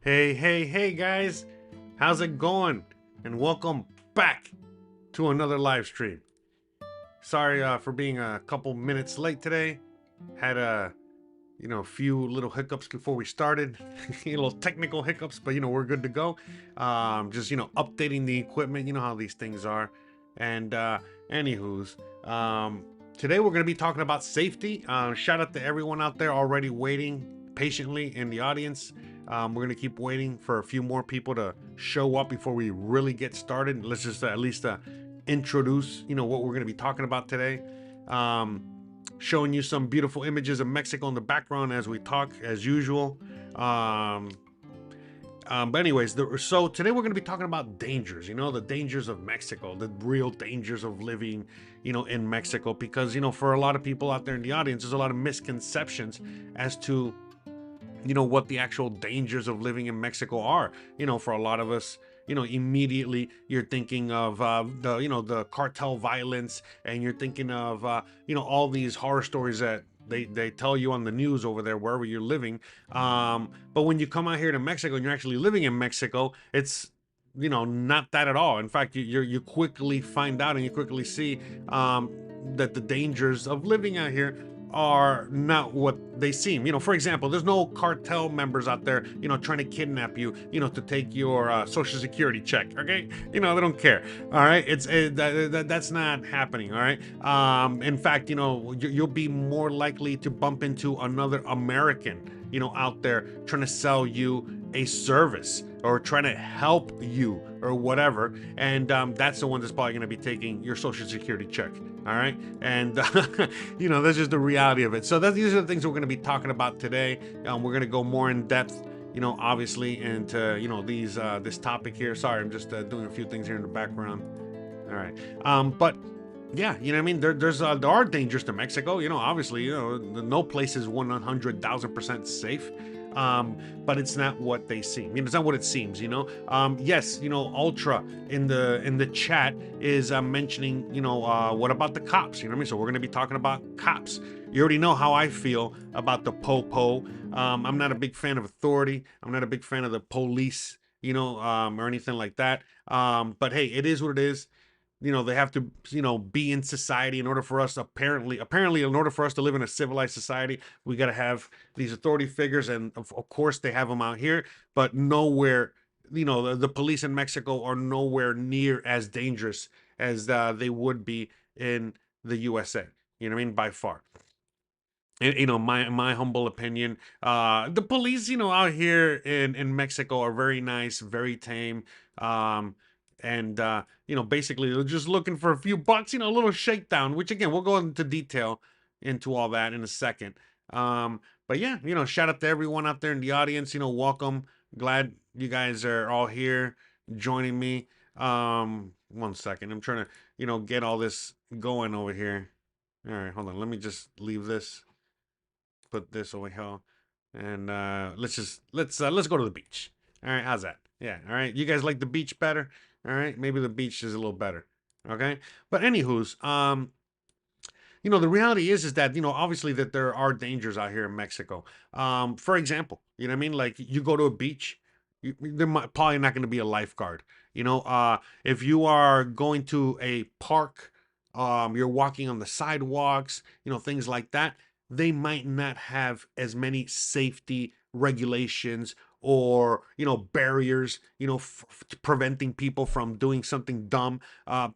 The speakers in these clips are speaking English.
Hey, guys, how's it going? And welcome back to another live stream. Sorry for being a couple minutes late today. Had a few little hiccups before we started, a little technical hiccups, but we're good to go. Just updating the equipment. You know how these things are. And anywho's, today we're gonna be talking about safety. Shout out to everyone out there already waiting patiently in the audience. We're gonna keep waiting for a few more people to show up before we really get started. Let's just at least introduce, what we're gonna be talking about today. Um, Showing you some beautiful images of Mexico in the background as we talk, as usual. Um, but anyways, so today we're going to be talking about dangers. The dangers of Mexico, the real dangers of living, in Mexico, because for a lot of people out there in the audience, there's a lot of misconceptions as to what the actual dangers of living in Mexico are. For a lot of us, immediately you're thinking of the cartel violence, and you're thinking of all these horror stories that they tell you on the news over there wherever you're living. But when you come out here to Mexico and you're actually living in Mexico, it's not that at all. In fact, you quickly find out and you quickly see that the dangers of living out here are not what they seem. For example, there's no cartel members out there, trying to kidnap you, to take your social security check. Okay, they don't care. All right, that's not happening. All right. In fact, you'll be more likely to bump into another American, out there trying to sell you a service or trying to help you or whatever, and that's the one that's probably going to be taking your social security check. All right, and that's just the reality of it. So these are the things we're going to be talking about today. We're going to go more in depth, obviously, into these this topic here. Sorry, I'm just doing a few things here in the background. All right, but yeah, what I mean. There are dangers to Mexico. Obviously, no place is 100,000% safe. But it's not what they seem. It's not what it seems. Yes, Ultra in the chat is mentioning. What about the cops? You know what I mean. So we're gonna be talking about cops. You already know how I feel about the popo. I'm not a big fan of authority. I'm not a big fan of the police. Or anything like that. But hey, it is what it is. They have to be in society in order for us, apparently in order for us to live in a civilized society, we got to have these authority figures, and of course they have them out here, but nowhere. The police in Mexico are nowhere near as dangerous as they would be in the USA. You know what I mean? By far. And, my humble opinion, the police, out here in Mexico are very nice, very tame. And basically they're just looking for a few bucks, a little shakedown, which again we'll go into detail into all that in a second. But yeah, shout out to everyone out there in the audience. Welcome. Glad you guys are all here joining me. 1 second, I'm trying to get all this going over here. All right, hold on, let me just leave this, put this over here, and let's go to the beach. All right, how's that? Yeah, all right. You guys like the beach better? All right, maybe the beach is a little better. Okay, but anywho's, the reality is that obviously that there are dangers out here in Mexico. For example, you know what I mean? Like you go to a beach, there might probably not going to be a lifeguard. If you are going to a park, you're walking on the sidewalks, things like that. They might not have as many safety regulations or barriers, preventing people from doing something dumb,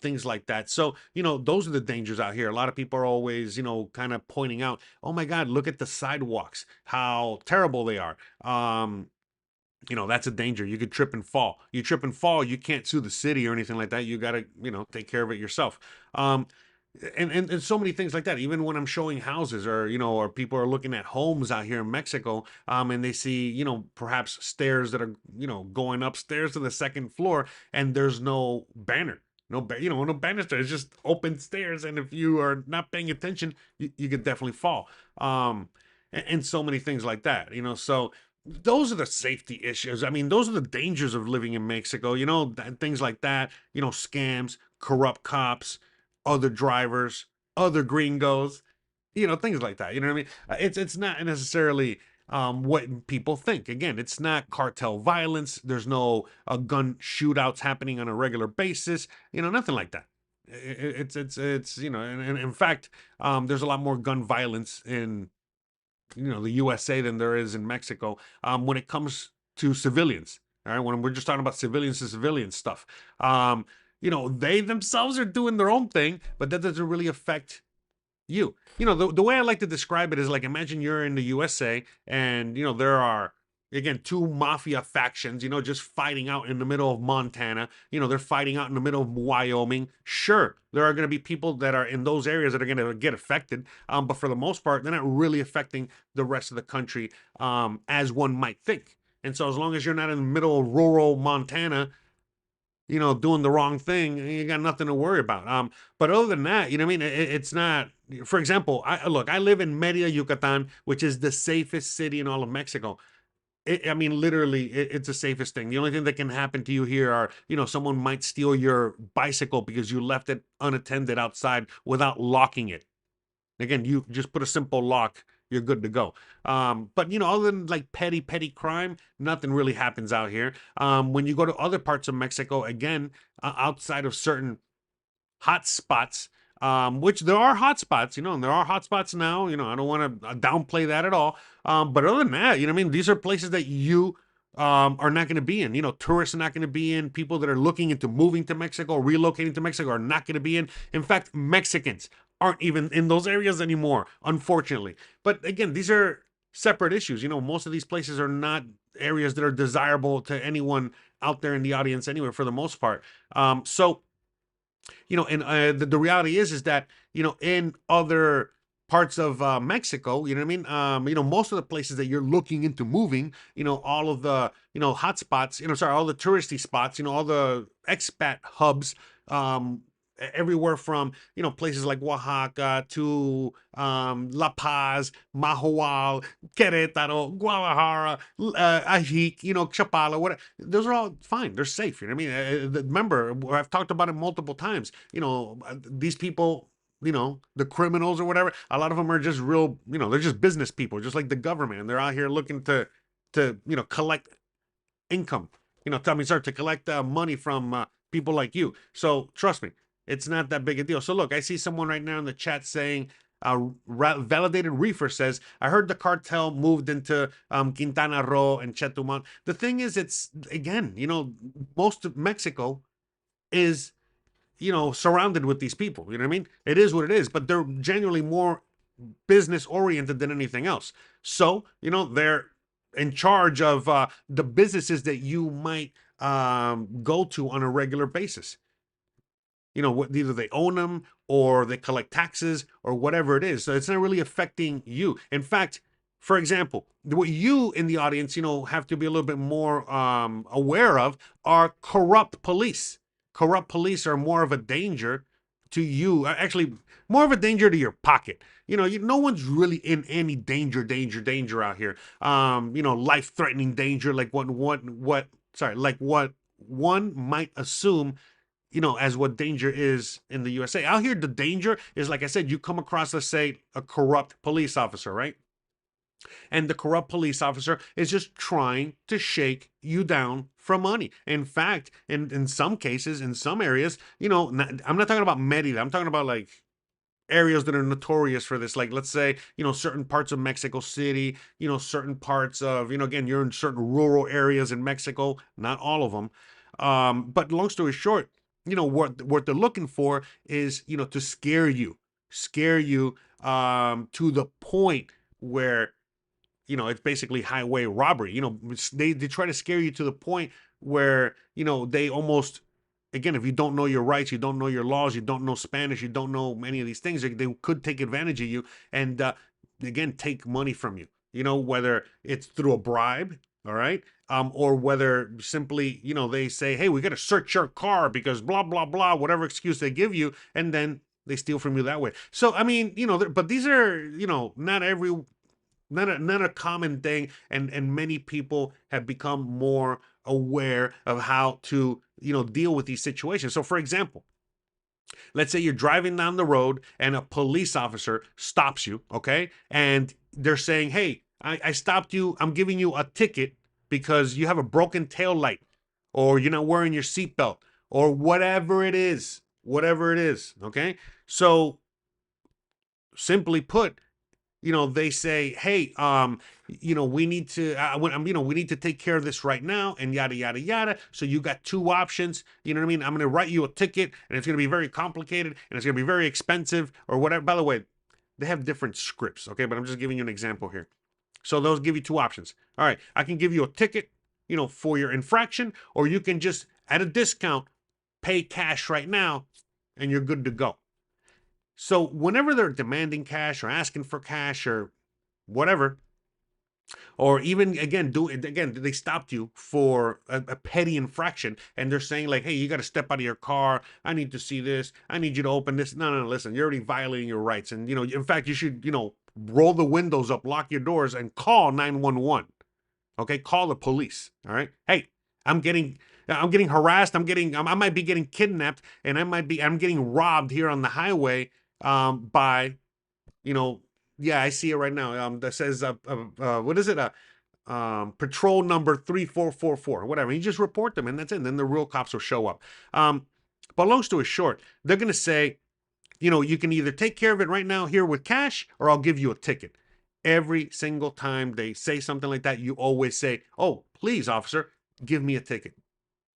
things like that. So those are the dangers out here. A lot of people are always kind of pointing out, oh my god, look at the sidewalks, how terrible they are. That's a danger. You could trip and fall. You trip and fall, you can't sue the city or anything like that. You got to take care of it yourself. Um and so many things like that. Even when I'm showing houses, or people are looking at homes out here in Mexico, and they see perhaps stairs that are going upstairs to the second floor, and there's no banner, no banister. It's just open stairs, and if you are not paying attention, you could definitely fall. And so many things like that. So those are the safety issues. I mean, those are the dangers of living in Mexico. Things like that. Scams, corrupt cops, other drivers, other gringos, things like that. You know what I mean? It's not necessarily what people think. Again, it's not cartel violence. There's no gun shootouts happening on a regular basis. Nothing like that. It's and in fact, there's a lot more gun violence in the USA than there is in Mexico when it comes to civilians. All right, when we're just talking about civilians to civilian stuff, they themselves are doing their own thing, but that doesn't really affect you. The way I like to describe it is like, imagine you're in the USA and there are, again, two mafia factions, just fighting out in the middle of Montana. They're fighting out in the middle of Wyoming. Sure, there are going to be people that are in those areas that are going to get affected, but for the most part, they're not really affecting the rest of the country as one might think. And so as long as you're not in the middle of rural Montana, doing the wrong thing, you got nothing to worry about. But other than that, what I mean? It's not, for example, I live in Merida, Yucatan, which is the safest city in all of Mexico. I mean, literally, it's the safest thing. The only thing that can happen to you here are, someone might steal your bicycle because you left it unattended outside without locking it. Again, you just put a simple lock, you're good to go. But other than like petty crime, nothing really happens out here. When you go to other parts of Mexico, again, outside of certain hot spots, which there are hot spots, and there are hot spots now. I don't want to downplay that at all. But other than that, I mean, these are places that you are not going to be in. Tourists are not going to be in. People that are looking into moving to Mexico, relocating to Mexico, are not going to be in. In fact, Mexicans aren't even in those areas anymore, unfortunately. But again, these are separate issues. Most of these places are not areas that are desirable to anyone out there in the audience anyway, for the most part. So, and the reality is that, in other parts of Mexico, you know what I mean? Most of the places that you're looking into moving, all of the, hot spots, all the touristy spots, all the expat hubs, everywhere from, places like Oaxaca to La Paz, Mahahual, Querétaro, Guadalajara, Ajic, Chapala, whatever. Those are all fine. They're safe. You know what I mean? Remember, I've talked about it multiple times. These people, the criminals or whatever, a lot of them are just real, they're just business people, just like the government. And they're out here looking to collect income, to collect money from people like you. So trust me, it's not that big a deal. So look, I see someone right now in the chat saying, Validated Reefer says, I heard the cartel moved into Quintana Roo and Chetumal. The thing is, it's, again, most of Mexico is, surrounded with these people. You know what I mean? It is what it is, but they're genuinely more business oriented than anything else. So, they're in charge of the businesses that you might go to on a regular basis. Either they own them or they collect taxes or whatever it is. So it's not really affecting you. In fact, for example, what you in the audience, have to be a little bit more aware of are corrupt police. Corrupt police are more of a danger to you. Actually, more of a danger to your pocket. No one's really in any danger out here. Life-threatening danger, like what one might assume, as what danger is in the USA. Out here, the danger is, like I said, you come across, let's say, a corrupt police officer, right? And the corrupt police officer is just trying to shake you down for money. In fact, in some cases, in some areas, I'm not talking about Merida. I'm talking about like areas that are notorious for this. Like, let's say, certain parts of Mexico City, certain parts of, again, you're in certain rural areas in Mexico, not all of them. But long story short, what they're looking for is, to scare you to the point where, it's basically highway robbery. They try to scare you to the point where, they almost, again, if you don't know your rights, you don't know your laws, you don't know Spanish, you don't know many of these things, they could take advantage of you and, again, take money from you, whether it's through a bribe, all right, or whether simply, they say, hey, we got to search your car because blah, blah, blah, whatever excuse they give you, and then they steal from you that way. So, I mean, but these are, not a common thing, and many people have become more aware of how to deal with these situations. So for example, let's say you're driving down the road and a police officer stops you, okay, and they're saying, hey, I stopped you. I'm giving you a ticket because you have a broken tail light, or you're not wearing your seatbelt, or whatever it is. Whatever it is. Okay. So simply put, they say, hey, we need to, we need to take care of this right now, and yada yada yada. So you got two options. You know what I mean? I'm going to write you a ticket, and it's going to be very complicated, and it's going to be very expensive, or whatever. By the way, they have different scripts, okay? But I'm just giving you an example here. So those give you two options. All right, I can give you a ticket, for your infraction, or you can just at a discount pay cash right now, and you're good to go. So whenever they're demanding cash or asking for cash or whatever, or even again they stopped you for a petty infraction, and they're saying like, hey, you got to step out of your car, I need to see this, I need you to open this. No, listen, you're already violating your rights, and in fact you should roll the windows up, lock your doors, and call 911. Okay, call the police. All right, hey, i'm getting harassed, I might be getting kidnapped, and I'm getting robbed here on the highway, by, yeah, I see it right now. That says, what is it? Patrol number 3444, whatever. You just report them, and that's it. And then the real cops will show up. But long story short, they're going to say, you can either take care of it right now here with cash, or I'll give you a ticket. Every single time they say something like that, you always say, oh, please, officer, give me a ticket.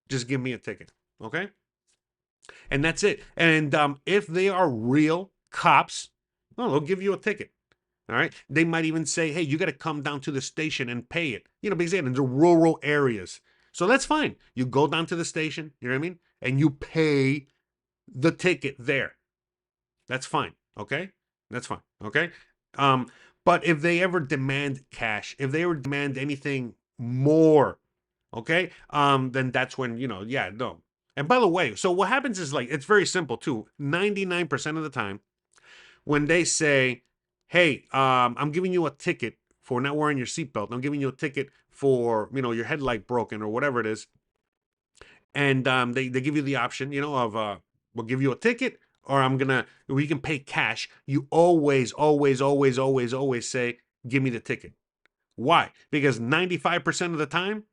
Just give me a ticket. Okay? And that's it. And if they are real cops, well, they'll give you a ticket. All right. They might even say, hey, you got to come down to the station and pay it. Because in the rural areas. So that's fine. You go down to the station, you know what I mean? And you pay the ticket there. That's fine. Okay. That's fine. Okay. But if they ever demand cash, if they ever demand anything more, okay, then that's when, yeah, no. And by the way, so what happens is, like, it's very simple too. 99% of the time, when they say, hey, I'm giving you a ticket for not wearing your seatbelt, I'm giving you a ticket for, your headlight broken or whatever it is, and they give you the option, of we'll give you a ticket, or we can pay cash. You always, always, always, always, always say, give me the ticket. Why? Because 95% of the time,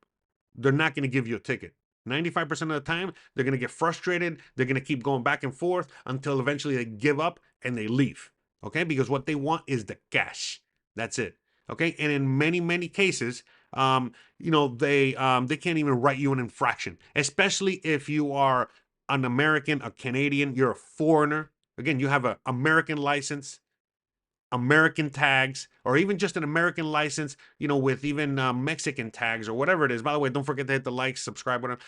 they're not going to give you a ticket. 95% of the time, they're going to get frustrated. They're going to keep going back and forth until eventually they give up and they leave. Okay? Because what they want is the cash. That's it. Okay? And in many, many cases, they can't even write you an infraction, especially if you are an American, a Canadian, you're a foreigner. Again, you have an American license, American tags, or even just an American license, with even Mexican tags or whatever it is. By the way, don't forget to hit the like, subscribe, whatever.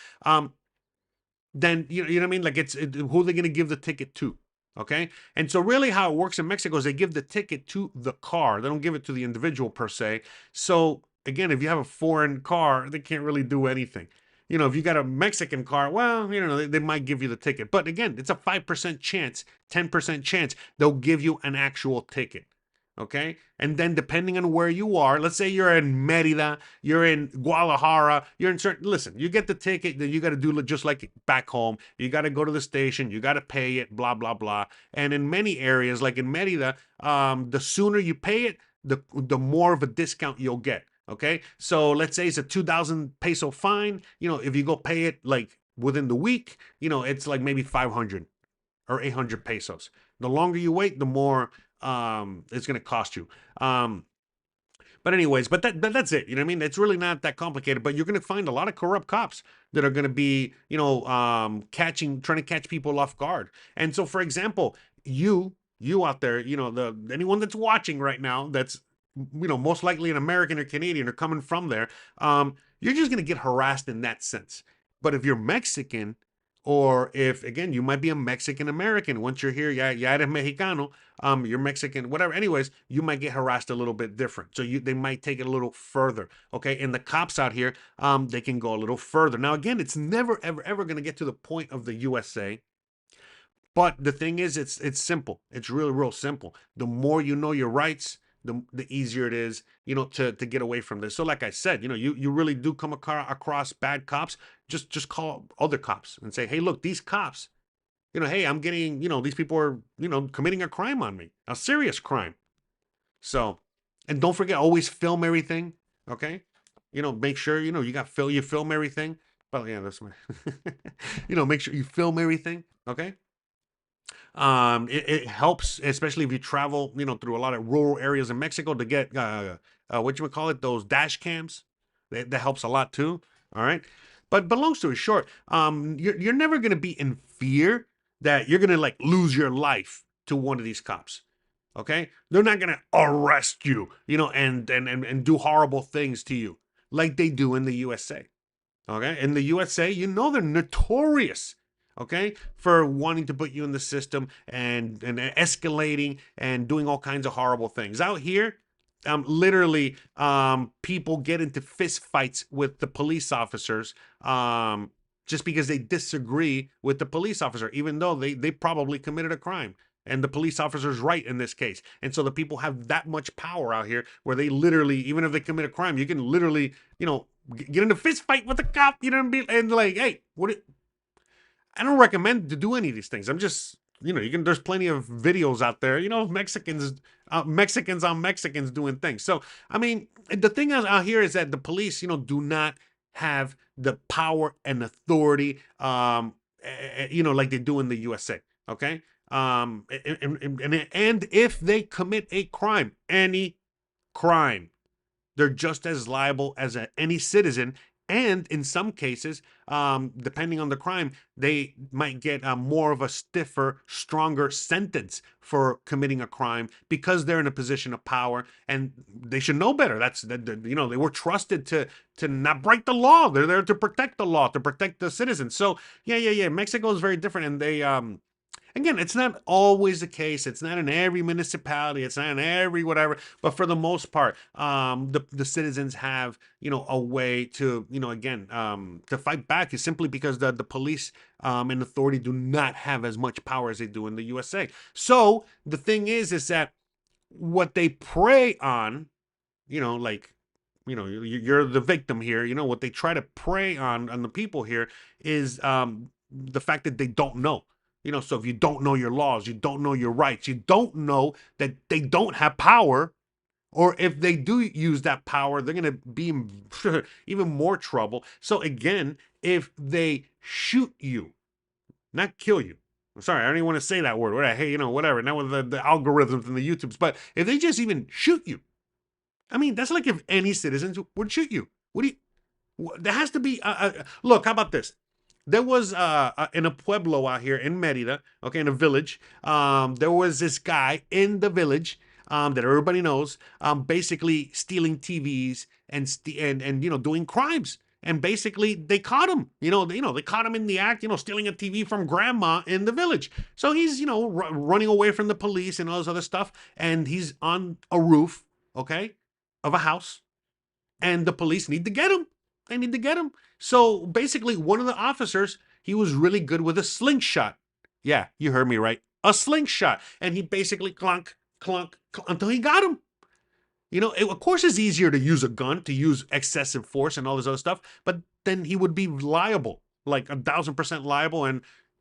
Then you know what I mean? Like, who are they going to give the ticket to? Okay. And so really how it works in Mexico is they give the ticket to the car. They don't give it to the individual per se. So again, if you have a foreign car, they can't really do anything. If you got a Mexican car, well, they might give you the ticket. But again, it's a 5% chance, 10% chance they'll give you an actual ticket. Okay. And then depending on where you are, let's say you're in Mérida, you're in Guadalajara, you're in certain, listen, you get the ticket, then you got to do it just like back home. You got to go to the station, you got to pay it, blah, blah, blah. And in many areas, like in Mérida, the sooner you pay it, the more of a discount you'll get. Okay. So let's say it's a 2,000 peso fine. If you go pay it like within the week, it's like maybe 500 or 800 pesos. The longer you wait, the more it's going to cost you. But anyways, that's it. You know what I mean? It's really not that complicated, but you're going to find a lot of corrupt cops that are going to be, trying to catch people off guard. And so, for example, you out there, anyone that's watching right now, that's, most likely an American or Canadian or coming from there, you're just going to get harassed in that sense. But if you're Mexican, or if, again, you might be a Mexican American. Once you're here, ya eres Mexicano, you're Mexican, whatever. Anyways, you might get harassed a little bit different. So they might take it a little further. Okay. And the cops out here, they can go a little further. Now, again, it's never, ever, ever going to get to the point of the USA. But the thing is, it's simple. It's really, real simple. The more you know your rights, the easier it is, to get away from this. So like I said, you really do come across bad cops, just call other cops and say, hey, look, these cops, hey, I'm getting, these people are, committing a crime on me, a serious crime. So And don't forget, always film everything. Okay, make sure you film everything. But yeah, that's my, make sure you film everything. Okay. It helps, especially if you travel, through a lot of rural areas in Mexico, to get what you would call it, those dash cams. That helps a lot too. All right, but long story short, you're never gonna be in fear that you're gonna like lose your life to one of these cops. Okay, they're not gonna arrest you, and do horrible things to you like they do in the USA. Okay, in the USA, they're notorious, okay, for wanting to put you in the system and escalating and doing all kinds of horrible things. Out here, literally, people get into fist fights with the police officers, just because they disagree with the police officer, even though they probably committed a crime. And the police officer's right in this case. And so the people have that much power out here where they literally, even if they commit a crime, you can literally, get in a fist fight with a cop, and like, hey, I don't recommend to do any of these things. I'm just, there's plenty of videos out there, Mexicans on Mexicans doing things. So, I mean, the thing out here is that the police, do not have the power and authority, like they do in the USA. Okay. And if they commit a crime, any crime, they're just as liable as any citizen. And in some cases, depending on the crime, they might get more of a stiffer, stronger sentence for committing a crime because they're in a position of power and they should know better. They were trusted to not break the law. They're there to protect the law, to protect the citizens. So yeah. Mexico is very different, and they again, it's not always the case. It's not in every municipality. It's not in every whatever. But for the most part, the citizens have a way to again to fight back, is simply because the police and authority do not have as much power as they do in the USA. So the thing is that what they prey on, like you're the victim here. What they try to prey on the people here is the fact that they don't know. So if you don't know your laws, you don't know your rights, you don't know that they don't have power, or if they do use that power, they're going to be in even more trouble. So again, if they shoot you, not kill you. I'm sorry, I don't even want to say that word. Hey, whatever. Now with the algorithms and the YouTubes, but if they just even shoot you, I mean, that's like if any citizens would shoot you. What do you? There has to be. Look, how about this? There was in a pueblo out here in Merida, okay, in a village. There was this guy in the village that everybody knows, basically stealing TVs and doing crimes. And basically, they caught him. They caught him in the act. Stealing a TV from grandma in the village. So he's running away from the police and all this other stuff. And he's on a roof, okay, of a house, and the police need to get him. They need to get him. So basically, one of the officers, he was really good with a slingshot. Yeah, you heard me right. A slingshot. And he basically clunk, clunk, clunk until he got him. Of course, it's easier to use a gun, to use excessive force and all this other stuff, but then he would be liable, like 1,000% liable. And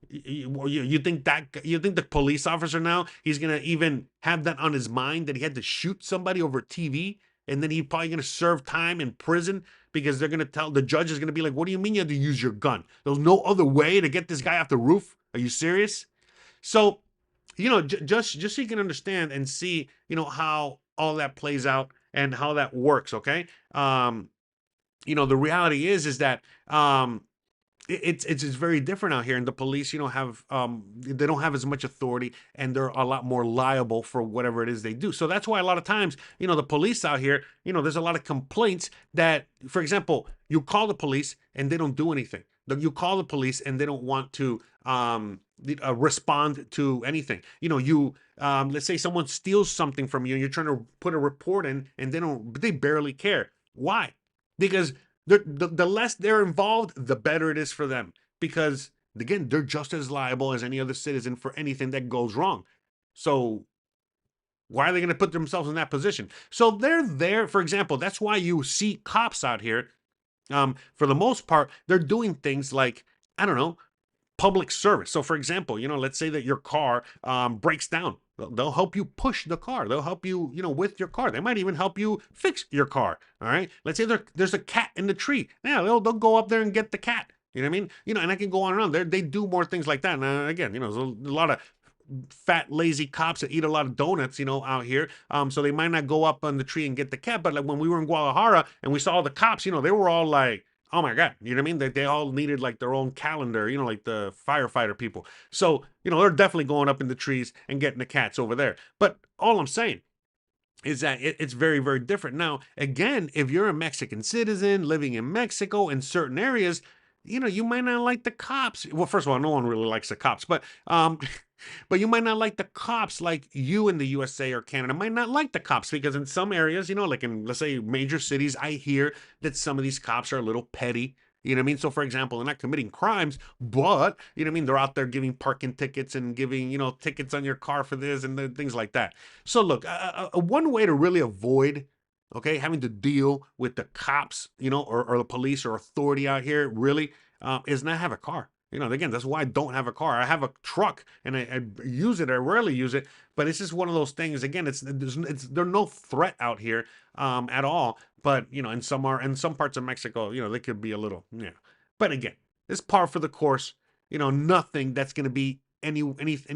you think the police officer now, he's gonna even have that on his mind, that he had to shoot somebody over TV, and then he's probably gonna serve time in prison because they're gonna tell the judge is gonna be like, "What do you mean you had to use your gun? There was no other way to get this guy off the roof. Are you serious?" So, just so you can understand and see, how all that plays out and how that works. Okay, the reality is that it's very different out here, and the police have they don't have as much authority, and they're a lot more liable for whatever it is they do. So that's why a lot of times the police out here, there's a lot of complaints that, for example, you call the police and they don't do anything. You call the police and they don't want to respond to anything. Let's say someone steals something from you and you're trying to put a report in, and they barely care. Why? Because the less they're involved, the better it is for them. Because again, they're just as liable as any other citizen for anything that goes wrong. So why are they going to put themselves in that position? So they're there. For example, that's why you see cops out here. For the most part, they're doing things like, I don't know, public service. So for example, let's say that your car breaks down. They'll help you push the car. They'll help you, with your car. They might even help you fix your car. All right. Let's say there's a cat in the tree. Yeah, they'll go up there and get the cat. You know what I mean? And I can go on and on. They do more things like that. And again, there's a lot of fat, lazy cops that eat a lot of donuts, out here. So they might not go up on the tree and get the cat. But like when we were in Guadalajara and we saw the cops, they were all like, oh my God, you know what I mean? They all needed like their own calendar, like the firefighter people. So, they're definitely going up in the trees and getting the cats over there. But all I'm saying is that it's very, very different. Now, again, if you're a Mexican citizen living in Mexico in certain areas, you might not like the cops. Well, first of all, no one really likes the cops, but but you might not like the cops like you in the USA or Canada might not like the cops because in some areas, like in, let's say, major cities, I hear that some of these cops are a little petty. You know what I mean? So, for example, they're not committing crimes, but, you know what I mean? They're out there giving parking tickets and giving, tickets on your car for this and things like that. So, look, one way to really avoid, okay, having to deal with the cops, or the police or authority out here, really, is not have a car. Again, that's why I don't have a car. I have a truck and I use it. I rarely use it, but it's just one of those things. Again, there's no threat out here at all. But in some parts of Mexico, they could be a little, yeah. But again, it's par for the course. Nothing that's going to be any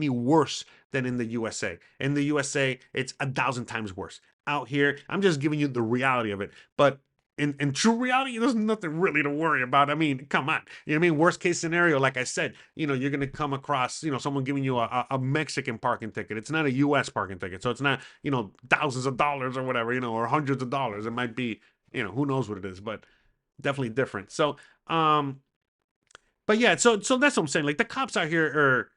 worse than in the USA. In the USA, it's 1,000 times worse. Out here, I'm just giving you the reality of it. But in true reality, there's nothing really to worry about. I mean, come on. You know what I mean? Worst case scenario, like I said, you're going to come across, someone giving you a Mexican parking ticket. It's not a US parking ticket. So it's not, thousands of dollars or whatever, or hundreds of dollars. It might be, who knows what it is, but definitely different. So, but yeah, so that's what I'm saying. Like the cops out here are,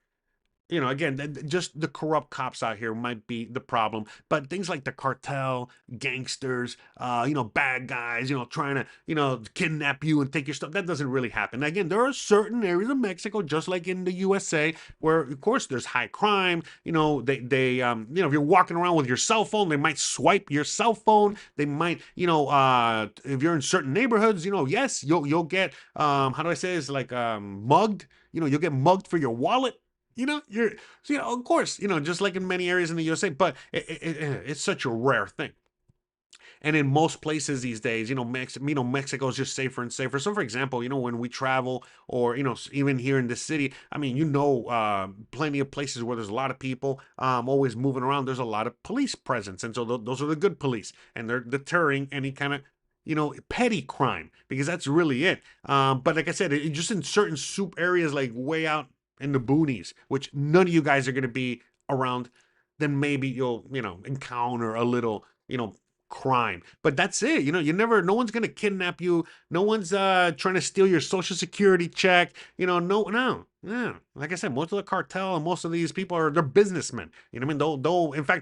again, just the corrupt cops out here might be the problem. But things like the cartel, gangsters, bad guys, trying to, kidnap you and take your stuff, that doesn't really happen. Again, there are certain areas of Mexico, just like in the USA, where, of course, there's high crime. If you're walking around with your cell phone, they might swipe your cell phone. They might, if you're in certain neighborhoods, yes, you'll get, how do I say this, like mugged. You'll get mugged for your wallet. Of course, just like in many areas in the USA, but it's such a rare thing. And in most places these days, Mexico is just safer and safer. So, for example, when we travel or, even here in the city, I mean, plenty of places where there's a lot of people always moving around. There's a lot of police presence. And so those are the good police. And they're deterring any kind of, petty crime because that's really it. But like I said, just in certain soup areas, like way out in the boonies, which none of you guys are going to be around, then maybe you'll, encounter a little, crime. But that's it. No one's going to kidnap you. No one's trying to steal your social security check. No. Like I said, most of the cartel and most of these people they're businessmen. You know what I mean?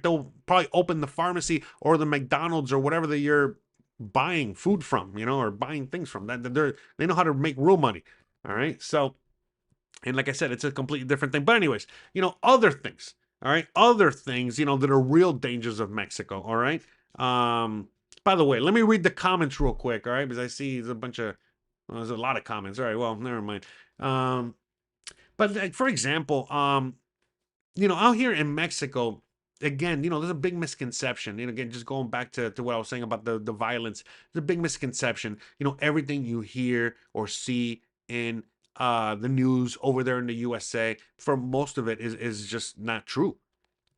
They'll probably open the pharmacy or the McDonald's or whatever that you're buying food from, or buying things from. They know how to make real money. All right. So, and like I said, it's a completely different thing. But anyways, other things, all right? Other things, that are real dangers of Mexico, all right? By the way, let me read the comments real quick, all right? Because I see there's a lot of comments. All right, well, never mind. But like, for example, out here in Mexico, again, there's a big misconception. Again, just going back to what I was saying about the violence, there's a big misconception. Everything you hear or see in the news over there in the USA, for most of it is just not true.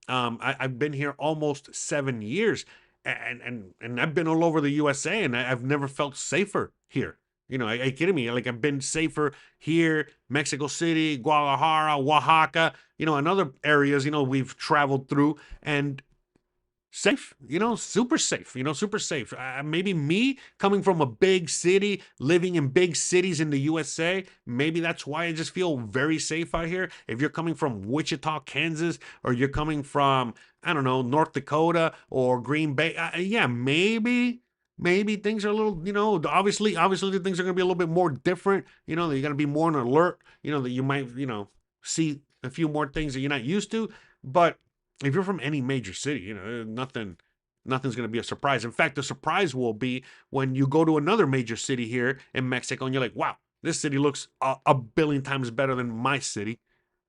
I've been here almost 7 years, and I've been all over the USA, and I've never felt safer here. Are you kidding me? Like I've been safer here, Mexico City, Guadalajara, Oaxaca, and other areas, we've traveled through, and safe, super safe, super safe. Maybe me coming from a big city, living in big cities in the USA, maybe that's why I just feel very safe out here. If you're coming from Wichita, Kansas, or you're coming from, I don't know, North Dakota or Green Bay, yeah, maybe things are a little, obviously the things are going to be a little bit more different, that you're going to be more on alert, that you might, see a few more things that you're not used to. But if you're from any major city, nothing's going to be a surprise. In fact, the surprise will be when you go to another major city here in Mexico and you're like, wow, this city looks a billion times better than my city,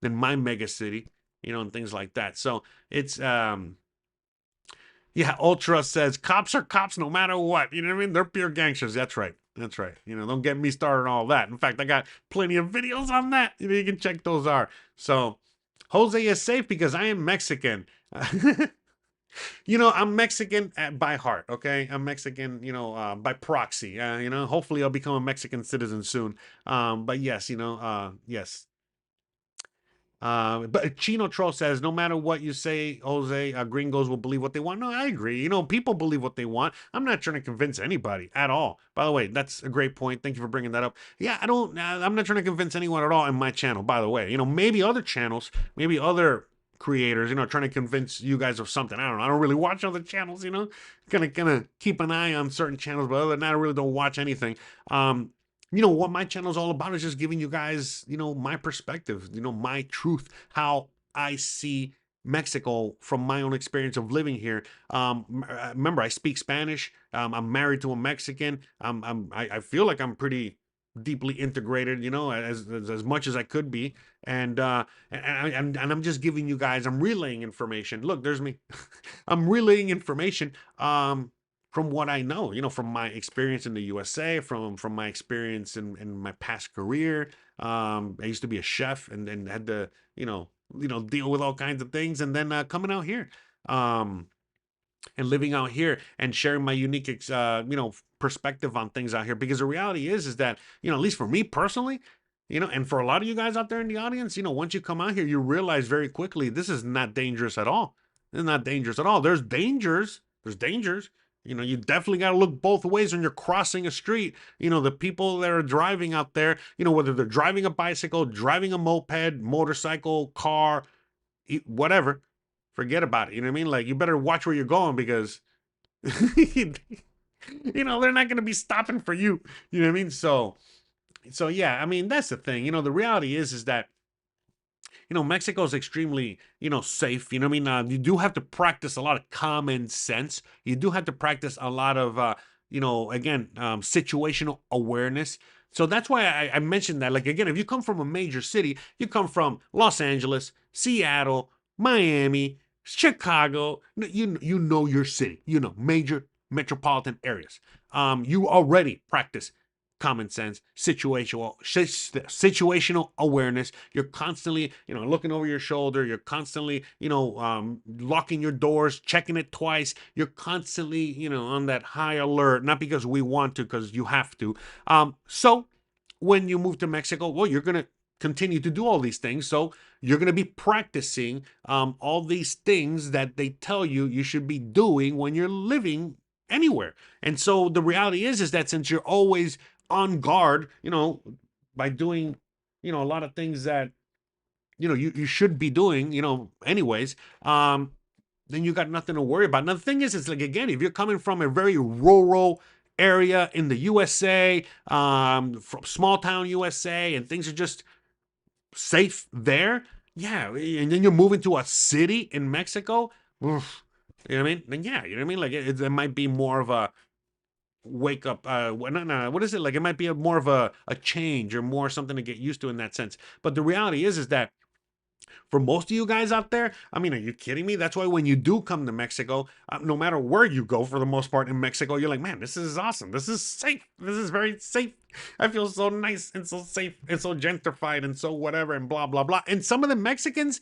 than my mega city. and things like that. So it's yeah, Ultra says cops are cops no matter what. You know what I mean? They're pure gangsters. That's right. That's right. Don't get me started on all that. In fact, I got plenty of videos on that. You can check those out. So Jose is safe because I am Mexican. I'm Mexican by heart, okay? I'm Mexican, by proxy. Hopefully I'll become a Mexican citizen soon. But yes, yes. But Chino Troll says, no matter what you say, Jose, gringos will believe what they want. No, I agree. People believe what they want. I'm not trying to convince anybody at all. By the way, that's a great point. Thank you for bringing that up. Yeah, I'm not trying to convince anyone at all in my channel, by the way. Maybe other channels, maybe other creators, trying to convince you guys of something. I don't know. I don't really watch other channels, Gonna keep an eye on certain channels, but other than that, I really don't watch anything. What my channel is all about is just giving you guys, my perspective, my truth, how I see Mexico from my own experience of living here. Remember, I speak Spanish. I'm married to a Mexican. I feel like I'm pretty deeply integrated, as much as I could be. And I'm just giving you guys, I'm relaying information. Look, there's me. I'm relaying information. From what I know, from my experience in the USA, from my experience in my past career. I used to be a chef and had to, deal with all kinds of things. And then coming out here and living out here and sharing my unique, perspective on things out here. Because the reality is that, at least for me personally, and for a lot of you guys out there in the audience, once you come out here, you realize very quickly this is not dangerous at all. It's not dangerous at all. There's dangers. There's dangers. You definitely got to look both ways when you're crossing a street. The people that are driving out there, whether they're driving a bicycle, driving a moped, motorcycle, car, whatever, forget about it. You know what I mean? Like, you better watch where you're going because, they're not going to be stopping for you. You know what I mean? So yeah, I mean, that's the thing. The reality is that, Mexico is extremely, safe. You know what I mean? You do have to practice a lot of common sense. You do have to practice a lot of, again, situational awareness. So that's why I mentioned that. Like, again, if you come from a major city, you come from Los Angeles, Seattle, Miami, Chicago, you know your city, major metropolitan areas. You already practice common sense, situational awareness. You're constantly, looking over your shoulder. You're constantly, locking your doors, checking it twice. You're constantly, on that high alert, not because we want to, because you have to. So when you move to Mexico, well, you're going to continue to do all these things. So you're going to be practicing all these things that they tell you should be doing when you're living anywhere. And so the reality is that since you're always on guard, by doing, a lot of things that, you should be doing, anyways, then you got nothing to worry about. Now, the thing is, it's like, again, if you're coming from a very rural area in the USA, from small town USA, and things are just safe there, yeah, and then you're moving to a city in Mexico, oof, you know what I mean? Then yeah, you know what I mean? Like, it might be more of a wake up, what is it, like, it might be more of a change or more something to get used to in that sense. But the reality is that for most of you guys out there, I mean, are you kidding me? That's why when you do come to Mexico, no matter where you go, for the most part in Mexico, you're like, man, this is awesome. This is safe. This is very safe. I feel so nice and so safe and so gentrified and so whatever and blah, blah, blah. And some of the Mexicans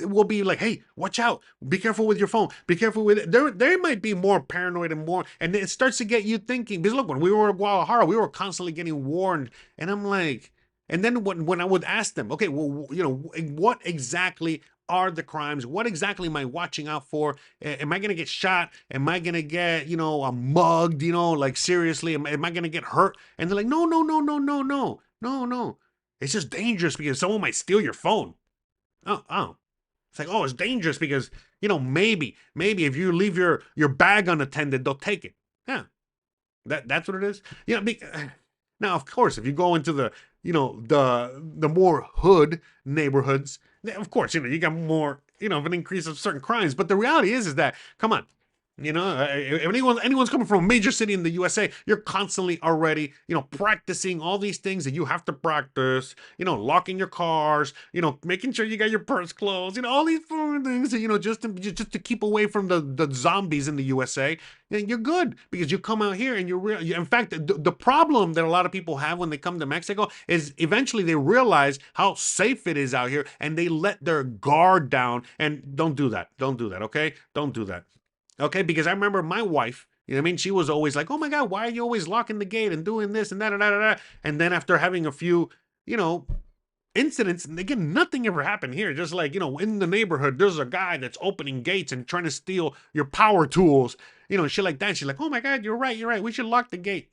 will be like, hey, watch out. Be careful with your phone. Be careful with it. They might be more paranoid and more. And it starts to get you thinking. Because look, when we were in Guadalajara, we were constantly getting warned. And I'm like, and then when I would ask them, okay, well, what exactly are the crimes? What exactly am I watching out for? Am I going to get shot? Am I going to get, mugged? Like, seriously, am I going to get hurt? And they're like, no, no, no, no, no, no, no, no. It's just dangerous because someone might steal your phone. Oh. It's like, oh, it's dangerous because, maybe if you leave your bag unattended, they'll take it. Yeah. That's what it is. Now, of course, if you go into the, the more hood neighborhoods, of course, you got more, of an increase of certain crimes. But the reality is that, come on, You know, if anyone's coming from a major city in the USA, you're constantly already, practicing all these things that you have to practice. Locking your cars. Making sure you got your purse closed. All these things. That, just to keep away from the zombies in the USA. And you're good because you come out here and you're real. In fact, the problem that a lot of people have when they come to Mexico is eventually they realize how safe it is out here and they let their guard down. And don't do that. Don't do that. Okay, don't do that. Okay, because I remember my wife, you know what I mean? She was always like, oh my God, why are you always locking the gate and doing this and that, and that, and that? And then after having a few, you know, incidents, and again, nothing ever happened here. Just like, in the neighborhood, there's a guy that's opening gates and trying to steal your power tools, shit like that. She's like, oh my God, you're right. We should lock the gate.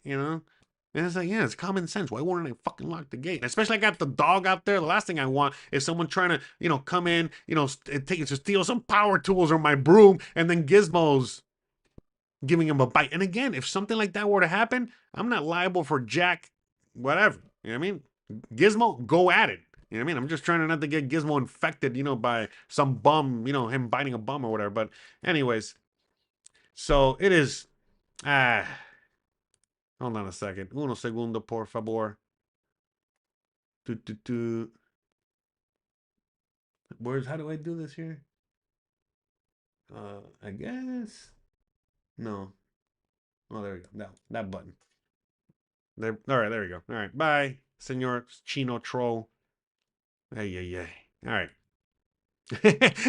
And it's like, yeah, it's common sense. Why wouldn't I fucking lock the gate? Especially I got the dog out there. The last thing I want is someone trying to, come in, take to steal some power tools or my broom, and then Gizmo's giving him a bite. And again, if something like that were to happen, I'm not liable for jack, whatever. You know what I mean? Gizmo, go at it. You know what I mean? I'm just trying not to get Gizmo infected, by some bum, him biting a bum or whatever. But anyways, so it is. Hold on a second. Uno segundo, por favor. How do I do this here? I guess. No. Oh, there we go. No, that button. There. All right, there we go. All right, bye, Senor Chino Troll. Hey. All right.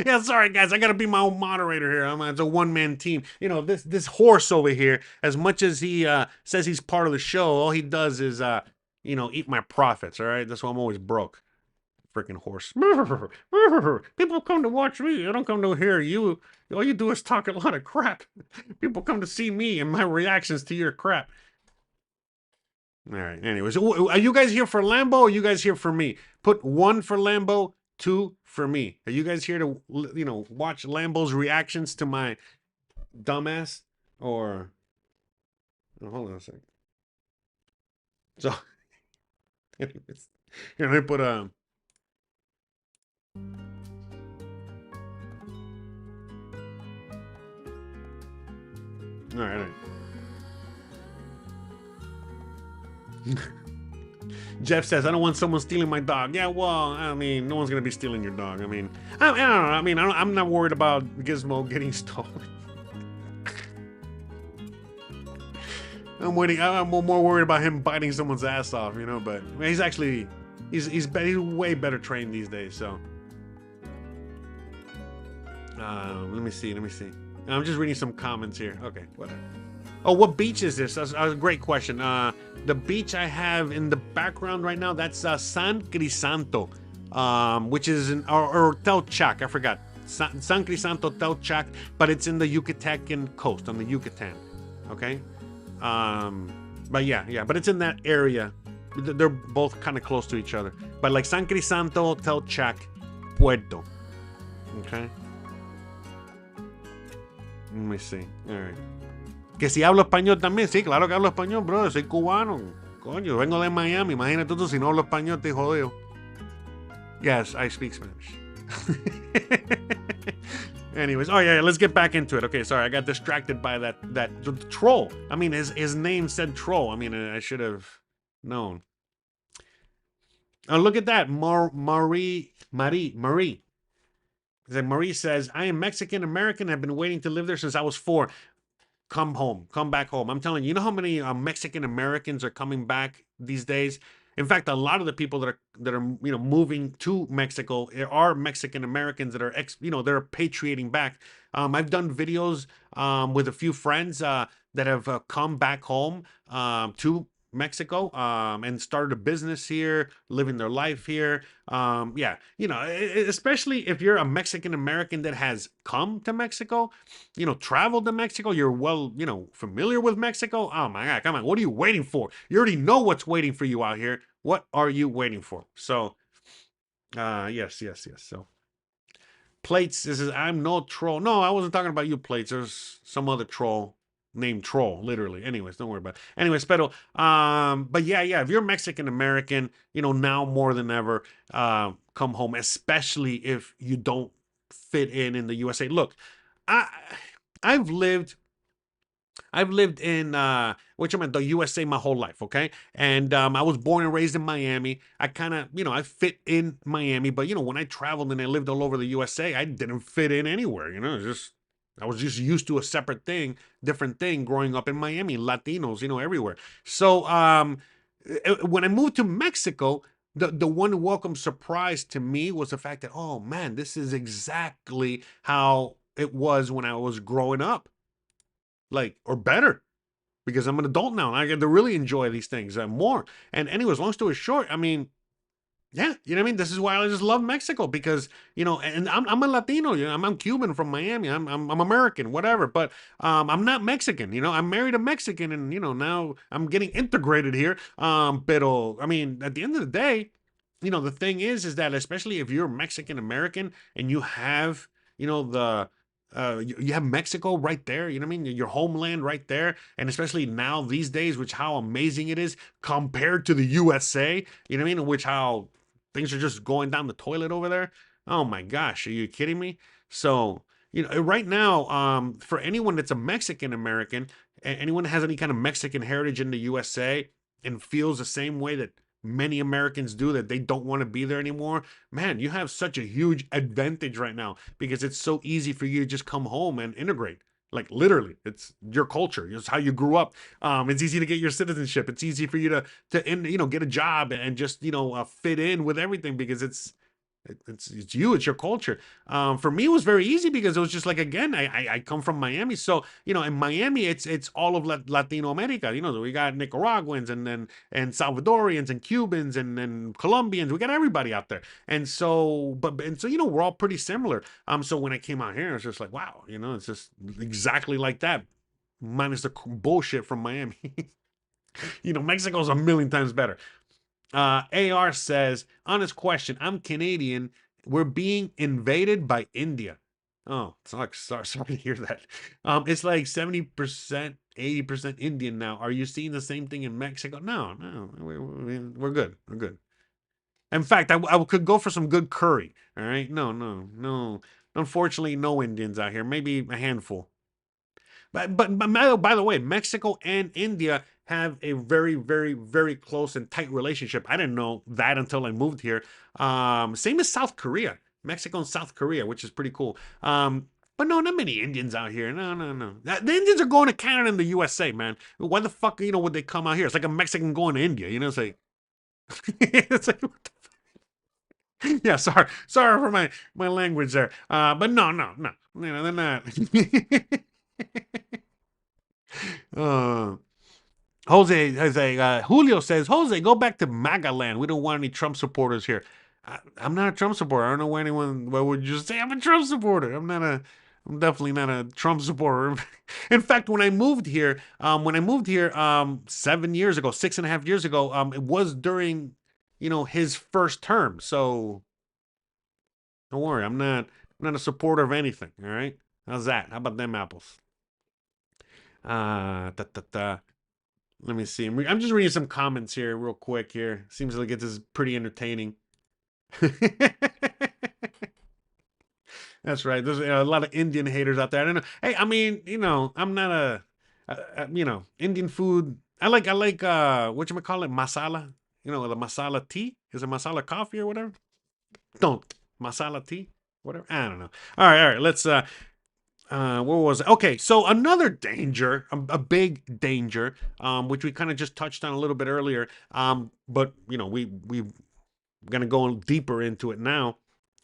Yeah, sorry guys, I gotta be my own moderator here. It's a one-man team. This horse over here, as much as he says he's part of the show, all he does is eat my profits. All right, that's why I'm always broke. Freaking horse. People come to watch me. I don't come to hear you. All you do is talk a lot of crap. People come to see me and my reactions to your crap. All right. Anyways, are you guys here for Lambo or are you guys here for me? Put 1 for Lambo, 2 for me. Are you guys here to, watch Lambo's reactions to my dumbass? Or, hold on a second. So, anyways, here, let me put All right. Jeff says, I don't want someone stealing my dog. Yeah, well, I mean, no one's going to be stealing your dog. I mean, I don't know. I mean, I'm not worried about Gizmo getting stolen. I'm more worried about him biting someone's ass off, but he's actually, he's way better trained these days, so. Let me see. I'm just reading some comments here. Okay, whatever. Oh, what beach is this? That's a great question. The beach I have in the background right now, that's San Crisanto, which is or Telchac. I forgot. San Crisanto, Telchac, but it's in the Yucatecan coast, on the Yucatan. Okay? But yeah, but it's in that area. They're both kind of close to each other. But like San Crisanto, Telchac, Puerto. Okay? Let me see. All right. Que si hablo español también. Sí, claro que hablo español, bro. Soy cubano. Coño, vengo de Miami. Imagínate tú, si no hablo español, estoy jodido. Yes, I speak Spanish. Anyways, oh yeah, let's get back into it. Okay, sorry, I got distracted by that troll. I mean, his name said troll. I mean, I should have known. Oh, look at that. Marie. Marie says, I am Mexican American. I've been waiting to live there since I was 4. Come home. Come back home. I'm telling you, you know how many Mexican Americans are coming back these days? In fact, a lot of the people that are moving to Mexico are Mexican Americans that are they're repatriating back. I've done videos with a few friends that have come back home to Mexico and started a business here, living their life here. Yeah, especially if you're a Mexican American that has come to Mexico, traveled to Mexico, you're well, familiar with Mexico. Oh my God, come on, what are you waiting for? You already know what's waiting for you out here. What are you waiting for? So, yes. So, Plates, this is, I'm no troll. No, I wasn't talking about you, Plates. There's some other troll named Troll, literally. Anyways, don't worry about it. Anyways, pero, but yeah, if you're Mexican American, now more than ever, come home, especially if you don't fit in the USA. Look, I've lived I've lived in the USA my whole life, okay? And I was born and raised in Miami. I kind of, I fit in Miami, but when I traveled and I lived all over the USA, I didn't fit in anywhere, just I was just used to a separate thing, different thing growing up in Miami, Latinos, everywhere. So when I moved to Mexico, the one welcome surprise to me was the fact that, oh man, this is exactly how it was when I was growing up, like, or better, because I'm an adult now and I get to really enjoy these things more. And anyways, long story short, I mean, yeah, you know what I mean? This is why I just love Mexico because, and I'm a Latino, I'm Cuban from Miami. I'm American, whatever, but I'm not Mexican, I'm married a Mexican and, now I'm getting integrated here. Pero I mean, at the end of the day, the thing is that especially if you're Mexican American and you have, the you have Mexico right there, you know what I mean? Your homeland right there. And especially now these days, which how amazing it is compared to the USA, you know what I mean? Which how things are just going down the toilet over there. Oh my gosh, are you kidding me? So, right now, for anyone that's a Mexican American, anyone that has any kind of Mexican heritage in the USA and feels the same way that many Americans do, that they don't want to be there anymore, man, you have such a huge advantage right now because it's so easy for you to just come home and integrate. Like literally, it's your culture. It's how you grew up. It's easy to get your citizenship. It's easy for you to get a job and just fit in with everything because it's you, it's your culture. For me, it was very easy because it was just like, again, I come from Miami, so in Miami, it's all of Latino America. So we got Nicaraguans and Salvadorians and Cubans and then Colombians. We got everybody out there, and so we're all pretty similar. So when I came out here, it's just like, wow, it's just exactly like that, minus the bullshit from Miami. Mexico's a million times better. AR says, honest question, I'm Canadian. We're being invaded by India. Oh, sorry to hear that. It's like 70%, 80% Indian now. Are you seeing the same thing in Mexico? No, we're good. We're good. In fact, I could go for some good curry. All right. No. Unfortunately, no Indians out here. Maybe a handful. But by the way, Mexico and India have a very, very, very close and tight relationship. I didn't know that until I moved here. Same as South Korea, Mexico and South Korea, which is pretty cool. But no, not many Indians out here. No. The Indians are going to Canada and the USA, man. Why the fuck, would they come out here? It's like a Mexican going to India, It's like, it's like, what the fuck? Yeah, sorry for my language there. But no, they're not. uh, Julio says, Jose, go back to MAGA land. We don't want any Trump supporters here. I'm not a Trump supporter. I don't know why anyone would just say I'm a Trump supporter. I'm definitely not a Trump supporter. In fact, when I moved here, 7 years ago, 6.5 years ago, it was during, his first term. So don't worry, I'm not a supporter of anything. All right, how's that? How about them apples? Uh, da, da, da. Let me see. I'm just reading some comments here real quick here. Seems like it's pretty entertaining. That's right. There's a lot of Indian haters out there. I don't know. Hey, I mean, I'm not Indian food. I like what you call it, masala. The masala tea. Is it masala coffee or whatever? Don't masala tea, whatever. I don't know. All right. Let's where was it? Okay, so another danger, a big danger, which we kind of just touched on a little bit earlier, but we're gonna go deeper into it now,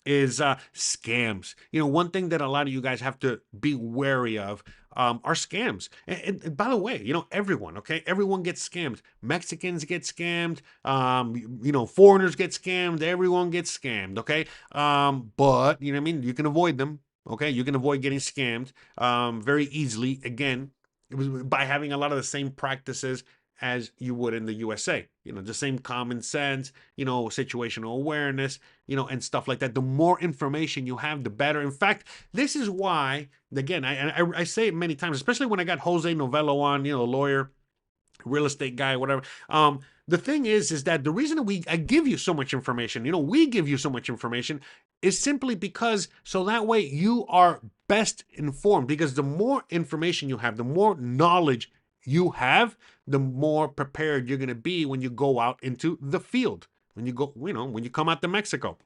is scams. One thing that a lot of you guys have to be wary of are scams. And by the way, everyone, okay, everyone gets scammed. Mexicans get scammed. Foreigners get scammed. Everyone gets scammed. Okay, but you know what I mean. You can avoid them. Okay, you can avoid getting scammed very easily. Again, it was by having a lot of the same practices as you would in the USA. The same common sense, situational awareness, and stuff like that. The more information you have, the better. In fact, this is why, again, I say it many times, especially when I got Jose Novello on, lawyer, real estate guy, whatever. the thing is that the reason I give you so much information, we give you so much information is simply because so that way you are best informed, because the more information you have, the more knowledge you have, the more prepared you're going to be when you go out into the field, when you go, when you come out to Mexico.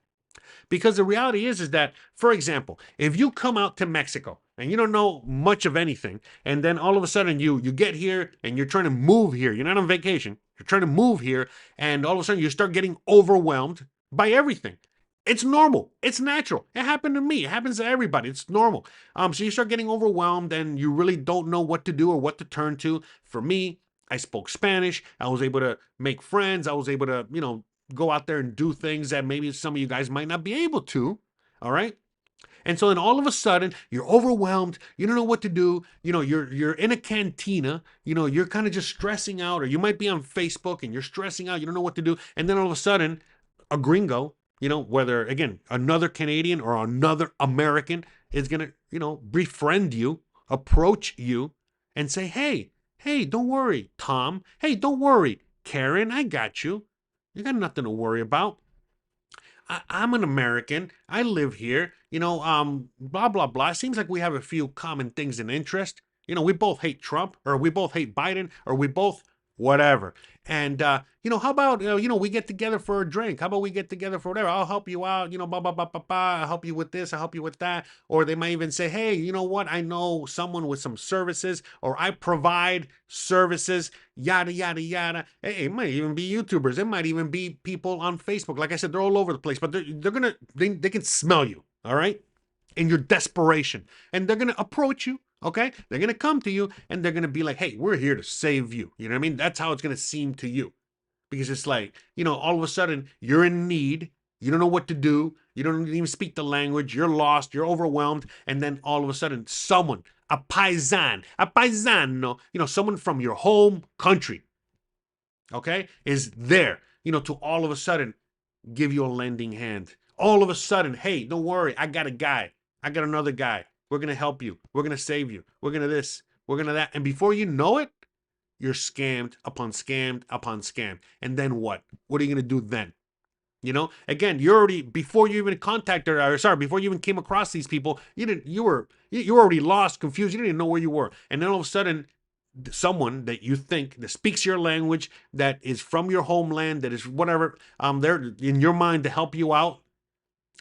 Because the reality is that, for example, if you come out to Mexico and you don't know much of anything, and then all of a sudden you get here and you're trying to move here, you're not on vacation, you're trying to move here, and all of a sudden you start getting overwhelmed by everything. It's normal. It's natural. It happened to me. It happens to everybody. It's normal. So you start getting overwhelmed and you really don't know what to do or what to turn to. For me, I spoke Spanish. I was able to make friends. I was able to, go out there and do things that maybe some of you guys might not be able to. All right. And so then all of a sudden you're overwhelmed. You don't know what to do. You're in a cantina. You're kind of just stressing out, or you might be on Facebook and you're stressing out. You don't know what to do. And then all of a sudden, a gringo, whether again another Canadian or another American is gonna, befriend you, approach you, and say, hey, don't worry, Tom. Hey, don't worry, Karen. I got you. You got nothing to worry about. I'm an American. I live here. Blah, blah, blah. It seems like we have a few common things in interest. We both hate Trump, or we both hate Biden, or we both whatever. And, how about, we get together for a drink? How about we get together for whatever? I'll help you out, blah, blah, blah, blah, blah. I'll help you with this. I'll help you with that. Or they might even say, hey, you know what? I know someone with some services, or I provide services, yada, yada, yada. Hey, it might even be YouTubers. It might even be people on Facebook. Like I said, they're all over the place, but they can smell you. All right. In your desperation, and they're going to approach you. Okay, they're going to come to you and they're going to be like, hey, we're here to save you. You know what I mean? That's how it's going to seem to you, because it's like, all of a sudden you're in need. You don't know what to do. You don't even speak the language. You're lost. You're overwhelmed. And then all of a sudden someone, a paisano, someone from your home country, okay, is there, to all of a sudden give you a lending hand. All of a sudden, hey, don't worry. I got a guy. I got another guy. We're going to help you. We're going to save you. We're going to this. We're going to that. And before you know it, you're scammed upon scammed upon scam. And then what? What are you going to do then? Again, you're already, before you even contacted, before you even came across these people, you were already lost, confused. You didn't even know where you were. And then all of a sudden, someone that you think that speaks your language, that is from your homeland, that is whatever, they're in your mind to help you out.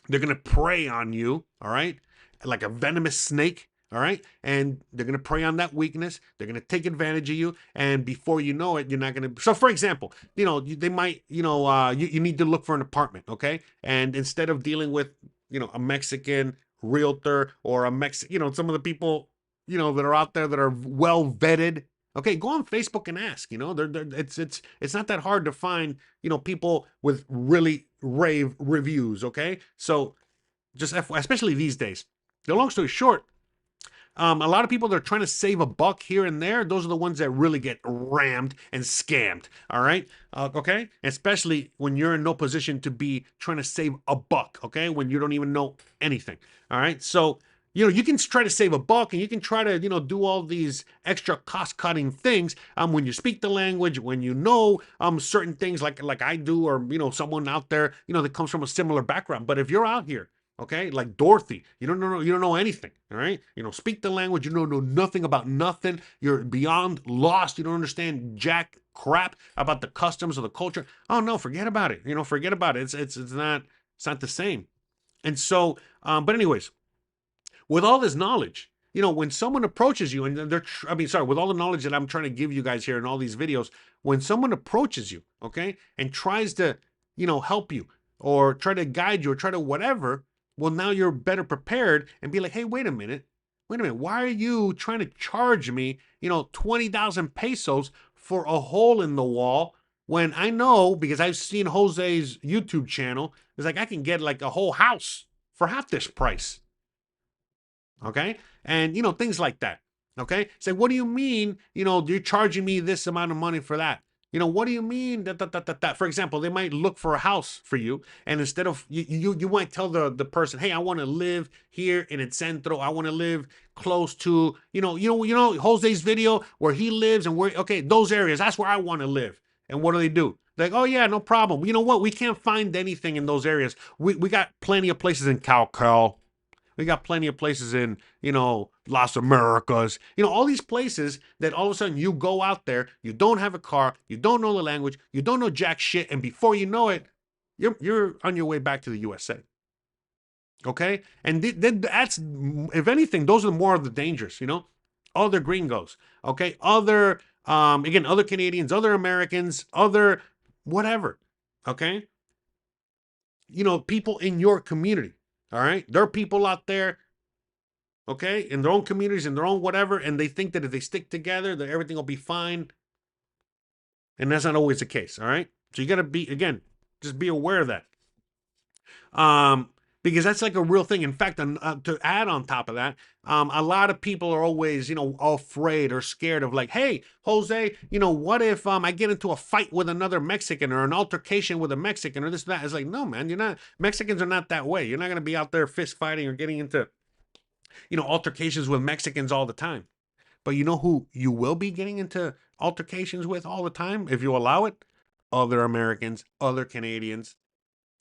They're going to prey on you. All right. Like a venomous snake, all right? And they're going to prey on that weakness. They're going to take advantage of you. And before you know it, you're not going to... So, for example, they might, you need to look for an apartment, okay? And instead of dealing with, a Mexican realtor or a Mexican, some of the people, that are out there that are well vetted, okay, go on Facebook and ask, it's not that hard to find, people with really rave reviews, okay? So, just especially these days. The long story short, a lot of people that are trying to save a buck here and there, those are the ones that really get rammed and scammed. All right. Okay. Especially when you're in no position to be trying to save a buck. Okay. When you don't even know anything. All right. So, you can try to save a buck and you can try to, do all these extra cost cutting things. When you speak the language, when certain things like I do, or, someone out there, that comes from a similar background. But if you're out here, okay, like Dorothy, you don't know anything, all right? Speak the language, you don't know nothing about nothing. You're beyond lost. You don't understand jack crap about the customs or the culture. Oh no, forget about it. Forget about it. It's not the same. And so, but anyways, with all this knowledge, when someone approaches you and with all the knowledge that I'm trying to give you guys here in all these videos, when someone approaches you, okay, and tries to, help you or try to guide you or try to whatever, well, now you're better prepared and be like, hey, wait a minute. Why are you trying to charge me, 20,000 pesos for a hole in the wall when I know, because I've seen Jose's YouTube channel, it's like I can get like a whole house for half this price. Okay. And, things like that. Okay. Say, what do you mean, you're charging me this amount of money for that? What do you mean that? For example, they might look for a house for you, and instead of you might tell the person, hey, I want to live here in El Centro. I want to live close to, Jose's video where he lives and those areas. That's where I want to live. And what do? Like, oh yeah, no problem. You know what? We can't find anything in those areas. We got plenty of places in Calcal. We got plenty of places in, Las Americas. All these places that all of a sudden you go out there, you don't have a car, you don't know the language, you don't know jack shit, and before you know it, you're on your way back to the USA. Okay, and that's, if anything, those are more of the dangers. Other gringos. Okay, other Canadians, other Americans, other whatever. Okay, people in your community. All right, there are people out there, okay, in their own communities, in their own whatever, and they think that if they stick together, that everything will be fine, and that's not always the case. All right, so you got to be, again, just be aware of that. Because that's like a real thing. In fact, to add on top of that, a lot of people are always, afraid or scared of, like, hey, Jose, what if I get into a fight with another Mexican, or an altercation with a Mexican, or this, that? It's like, no, man, you're not. Mexicans are not that way. You're not going to be out there fist fighting or getting into, altercations with Mexicans all the time. But you know who you will be getting into altercations with all the time, if you allow it? Other Americans, other Canadians.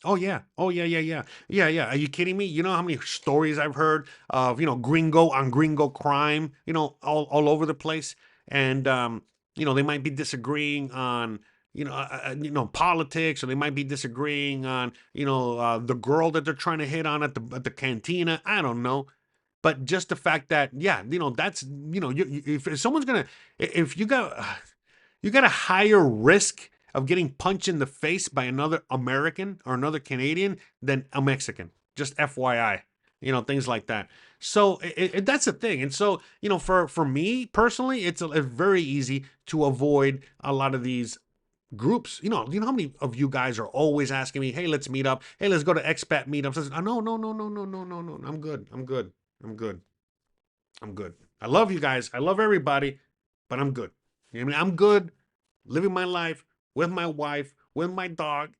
Oh yeah. Oh yeah, yeah, yeah. Yeah, yeah. Are you kidding me? You know how many stories I've heard of, gringo on gringo crime, all over the place. And they might be disagreeing on, politics, or they might be disagreeing on, the girl that they're trying to hit on at the cantina. I don't know. But just the fact that, yeah, that's, if someone's gonna, if you got a higher risk of getting punched in the face by another American or another Canadian than a Mexican. Just FYI, things like that. So that's the thing. And so, for me personally, it's very easy to avoid a lot of these groups. How many of you guys are always asking me, hey, let's meet up. Hey, let's go to expat meetups. Oh, no, no, no, no, no, no, no, no. I'm good. I'm good. I'm good. I'm good. I love you guys. I love everybody, but I'm good. I'm good living my life with my wife, with my dog,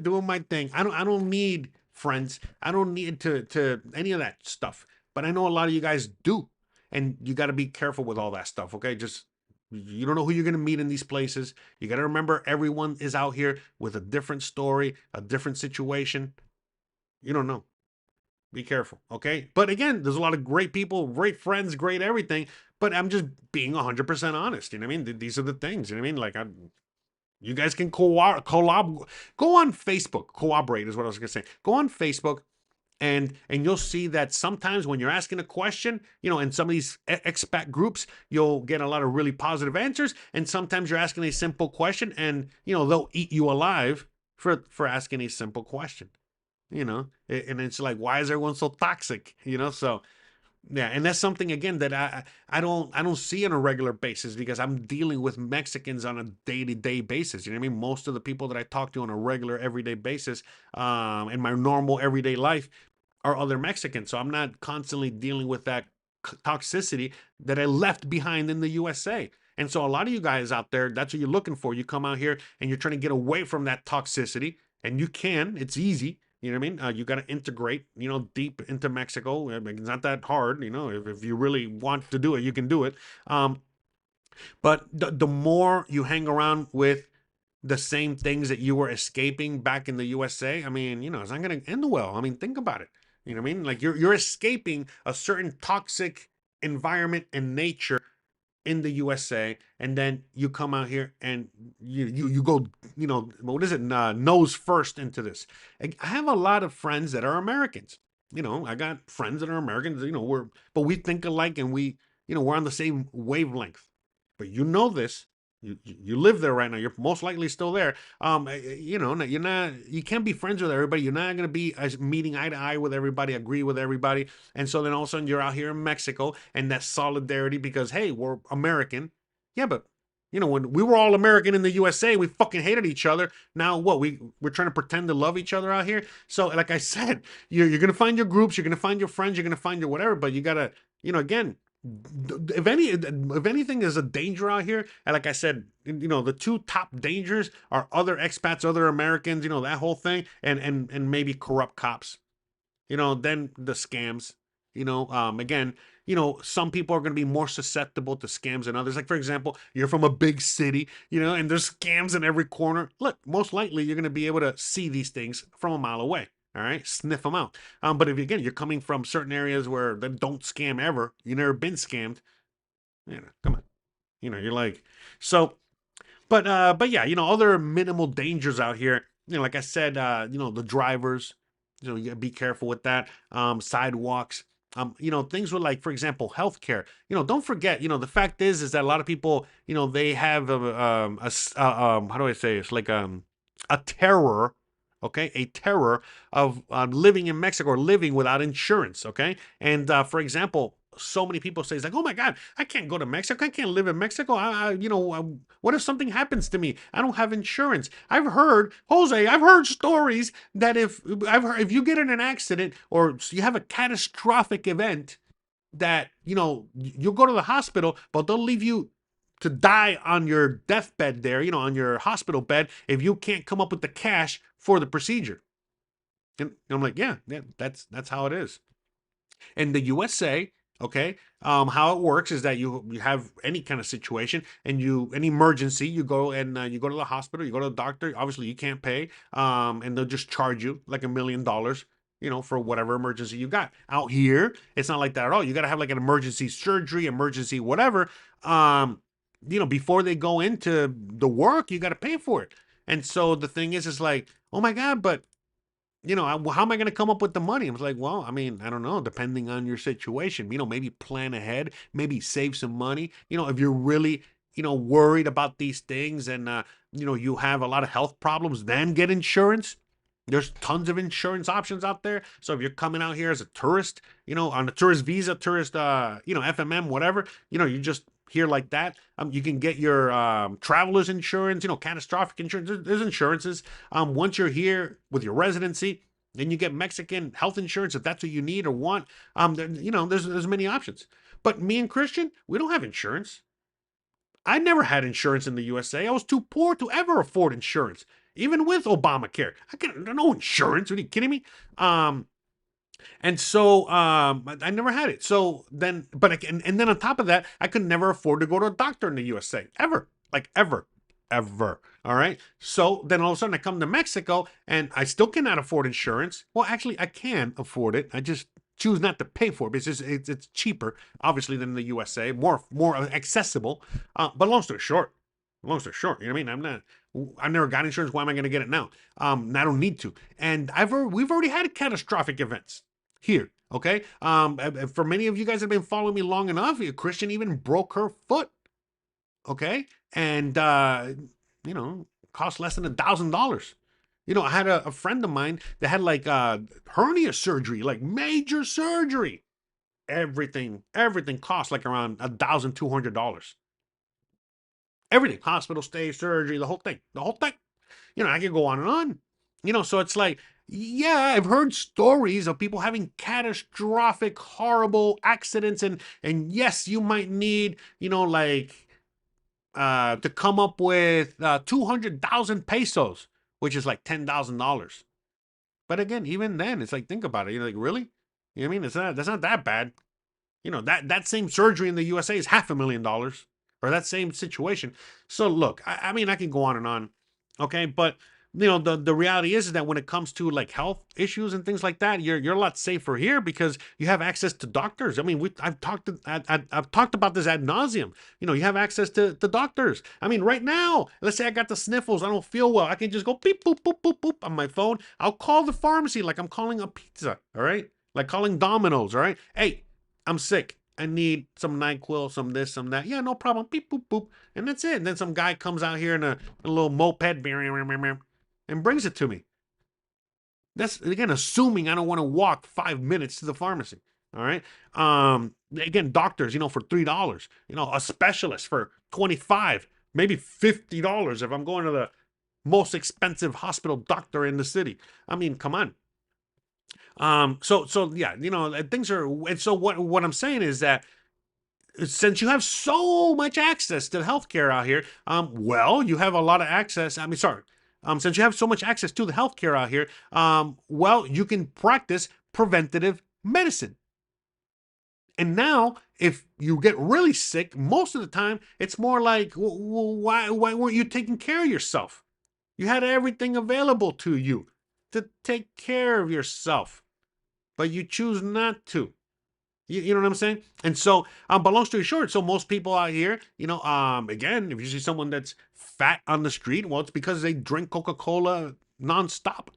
doing my thing. I don't need friends. I don't need to any of that stuff. But I know a lot of you guys do. And you got to be careful with all that stuff, okay? Just, you don't know who you're going to meet in these places. You got to remember, everyone is out here with a different story, a different situation. You don't know. Be careful, okay? But again, there's a lot of great people, great friends, great everything. But I'm just being 100% honest. You know what I mean? These are the things. You know what I mean? Like, you guys can collab. Go on Facebook. Cooperate is what I was gonna say. Go on Facebook, and you'll see that sometimes when you're asking a question, in some of these expat groups, you'll get a lot of really positive answers. And sometimes you're asking a simple question, and they'll eat you alive for asking a simple question. And it's like, why is everyone so toxic? So yeah, and that's something, again, that I don't see on a regular basis, because I'm dealing with Mexicans on a day-to-day basis. You know what I mean? Most of the people that I talk to on a regular everyday basis, in my normal everyday life, are other Mexicans. So I'm not constantly dealing with that toxicity that I left behind in the USA. And so a lot of you guys out there, that's what you're looking for. You come out here and you're trying to get away from that toxicity, and you can. It's easy. You know what I mean? You got to integrate, deep into Mexico. It's not that hard, if you really want to do it, you can do it. But the more you hang around with the same things that you were escaping back in the USA, I mean, it's not going to end well. I mean, think about it. You know what I mean? Like, you're escaping a certain toxic environment and nature in the USA, and then you come out here and you go, what is it, nose first into this. I have a lot of friends that are Americans. I got friends that are Americans. But we think alike, and we're on the same wavelength. But this. You live there right now. You're most likely still there. You can't be friends with everybody. You're not going to be meeting eye to eye with everybody, agree with everybody. And so then all of a sudden you're out here in Mexico, and that solidarity, because, hey, we're American. Yeah, but when we were all American in the USA, we fucking hated each other. Now what? We're trying to pretend to love each other out here. So, like I said, you're going to find your groups, you're going to find your friends, you're going to find your whatever, but you got to, again, if anything is a danger out here, and like I said, the two top dangers are other expats, other Americans, that whole thing, and maybe corrupt cops. Then the scams. Again, some people are going to be more susceptible to scams than others. Like, for example, you're from a big city, and there's scams in every corner. Look, most likely you're going to be able to see these things from a mile away. All right, sniff them out. But if again you're coming from certain areas where they don't scam ever, you never been scammed, come on, you're like, so. But yeah, other minimal dangers out here. Like I said, the drivers, you gotta be careful with that. Sidewalks, things with, like, for example, healthcare. Don't forget, the fact is that a lot of people, they have how do I say, it's like a terror. Okay, a terror of living in Mexico or living without insurance. Okay, and for example, so many people say, it's like, oh my God, I can't go to Mexico. I can't live in Mexico. What if something happens to me? I don't have insurance. I've heard, Jose, I've heard stories that if you get in an accident or you have a catastrophic event, that you'll go to the hospital, but they'll leave you to die on your deathbed there, on your hospital bed, if you can't come up with the cash for the procedure. And I'm like, yeah, that's how it is. In the USA, okay, how it works is that you have any kind of situation and an emergency, you go and you go to the hospital, you go to the doctor. Obviously, you can't pay, and they'll just charge you like $1 million, for whatever emergency you got. Out here, it's not like that at all. You got to have like an emergency surgery, emergency whatever. Before they go into the work, you got to pay for it. And so the thing is like, oh my God, but how am I going to come up with the money? I was like, well, I mean, I don't know, depending on your situation, maybe plan ahead, maybe save some money. If you're really, worried about these things and, you have a lot of health problems, then get insurance. There's tons of insurance options out there. So if you're coming out here as a tourist, on a tourist visa, FMM, whatever, you just here like that. You can get your traveler's insurance, catastrophic insurance. There's insurances. Once you're here with your residency, then you get Mexican health insurance if that's what you need or want. There's many options. But me and Christian, we don't have insurance. I never had insurance in the USA. I was too poor to ever afford insurance, even with Obamacare. I got no insurance. Are you kidding me? And so I never had it. So then, and then on top of that, I could never afford to go to a doctor in the USA ever, like ever. All right. So then all of a sudden I come to Mexico and I still cannot afford insurance. Well, actually, I can afford it. I just choose not to pay for it because it's cheaper, obviously, than the USA, more accessible. But long story short, you know what I mean? I've never got insurance. Why am I going to get it now? I don't need to. And we've already had catastrophic events here. Okay. For many of you guys that have been following me long enough, Christian even broke her foot. Okay. And, cost less than $1,000. I had a friend of mine that had like hernia surgery, like major surgery. Everything cost like around $1,200. Everything, hospital stay, surgery, the whole thing. I could go on and on. So it's like, yeah, I've heard stories of people having catastrophic, horrible accidents, and yes, you might need, to come up with 200,000 pesos, which is like $10,000. But again, even then, it's like, think about it. You're like, really? You know what I mean? That's not that bad. That same surgery in the USA is $500,000, or that same situation. So look, I mean, I can go on and on. Okay, but the reality is that when it comes to like health issues and things like that, you're a lot safer here because you have access to doctors. I mean, I've talked about this ad nauseum. You have access to doctors. I mean, right now, let's say I got the sniffles, I don't feel well, I can just go beep boop boop boop boop on my phone. I'll call the pharmacy like I'm calling a pizza. All right, like calling Domino's. All right, hey, I'm sick. I need some NyQuil, some this, some that. Yeah, no problem. Beep boop boop, and that's it. And then some guy comes out here in a little moped and brings it to me. That's, again, assuming I don't want to walk 5 minutes to the pharmacy. All right. Again, doctors, for $3, a specialist for 25, maybe $50 if I'm going to the most expensive hospital doctor in the city. I mean, come on. So yeah, things are, and so what I'm saying is that since you have so much access to healthcare out here, well, you have a lot of access. I mean, sorry. Since you have so much access to the healthcare out here, well, you can practice preventative medicine. And now, if you get really sick, most of the time, it's more like, why weren't you taking care of yourself? You had everything available to you to take care of yourself, but you choose not to. You know what I'm saying? And so, but long story short, so most people out here, again, if you see someone that's fat on the street, well, it's because they drink Coca-Cola nonstop.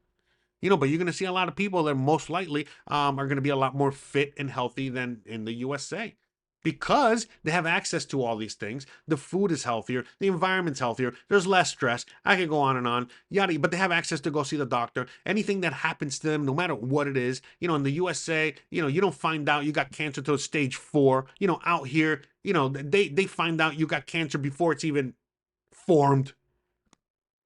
But you're going to see a lot of people that most likely are going to be a lot more fit and healthy than in the USA because they have access to all these things. The food is healthier, the environment's healthier, there's less stress. I could go on and on, yada, but they have access to go see the doctor. Anything that happens to them, no matter what it is, in the USA, you don't find out you got cancer till stage 4. Out here, they find out you got cancer before it's even formed.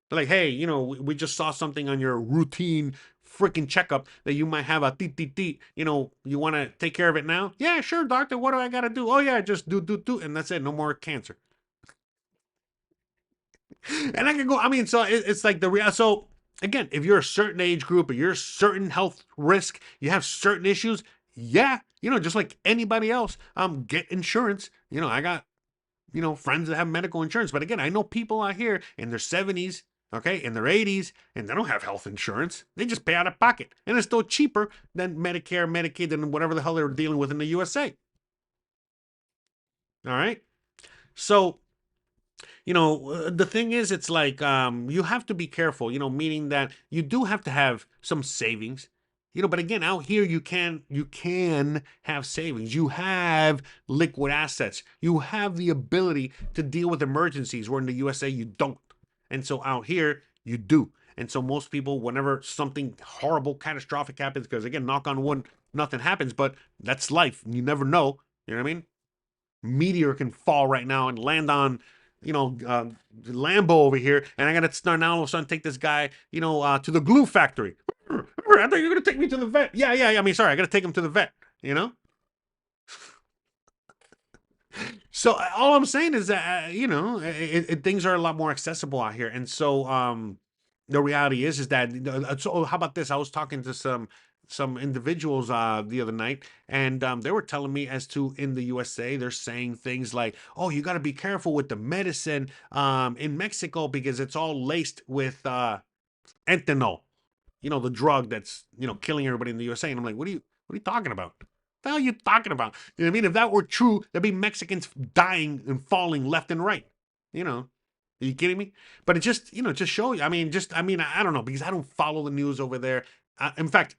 Like, hey, we just saw something on your routine freaking checkup that you might have a teet. You want to take care of it now? Yeah, sure, doctor. What do I got to do? Oh, yeah, just do. And that's it. No more cancer. And I can go, I mean, so it's like the real. So again, if you're a certain age group or you're a certain health risk, you have certain issues. Yeah, just like anybody else, get insurance. I got friends that have medical insurance. But again, I know people out here in their 70s, okay, in their 80s, and they don't have health insurance. They just pay out of pocket. And it's still cheaper than Medicare, Medicaid, and whatever the hell they're dealing with in the USA. All right. So, the thing is, it's like you have to be careful, meaning that you do have to have some savings. But again, out here you can have savings. You have liquid assets. You have the ability to deal with emergencies, where in the USA you don't. And so out here you do. And so most people, whenever something horrible, catastrophic happens, because again, knock on wood, nothing happens, but that's life. You never know. You know what I mean? Meteor can fall right now and land on, Lambo over here, and I gotta start now all of a sudden take this guy, to the glue factory. I thought you were gonna take me to the vet. Yeah. I mean, sorry, I gotta take him to the vet. So all I'm saying is that things are a lot more accessible out here, and so the reality is that so how about this? I was talking to some individuals the other night, and they were telling me as to in the USA they're saying things like, "Oh, you got to be careful with the medicine in Mexico because it's all laced with fentanyl, the drug that's killing everybody in the USA." And I'm like, what are you talking about? What the hell are you talking about? You know what I mean? If that were true, there'd be Mexicans dying and falling left and right. You know, are you kidding me? But it just show you. I don't know, because I don't follow the news over there. In fact,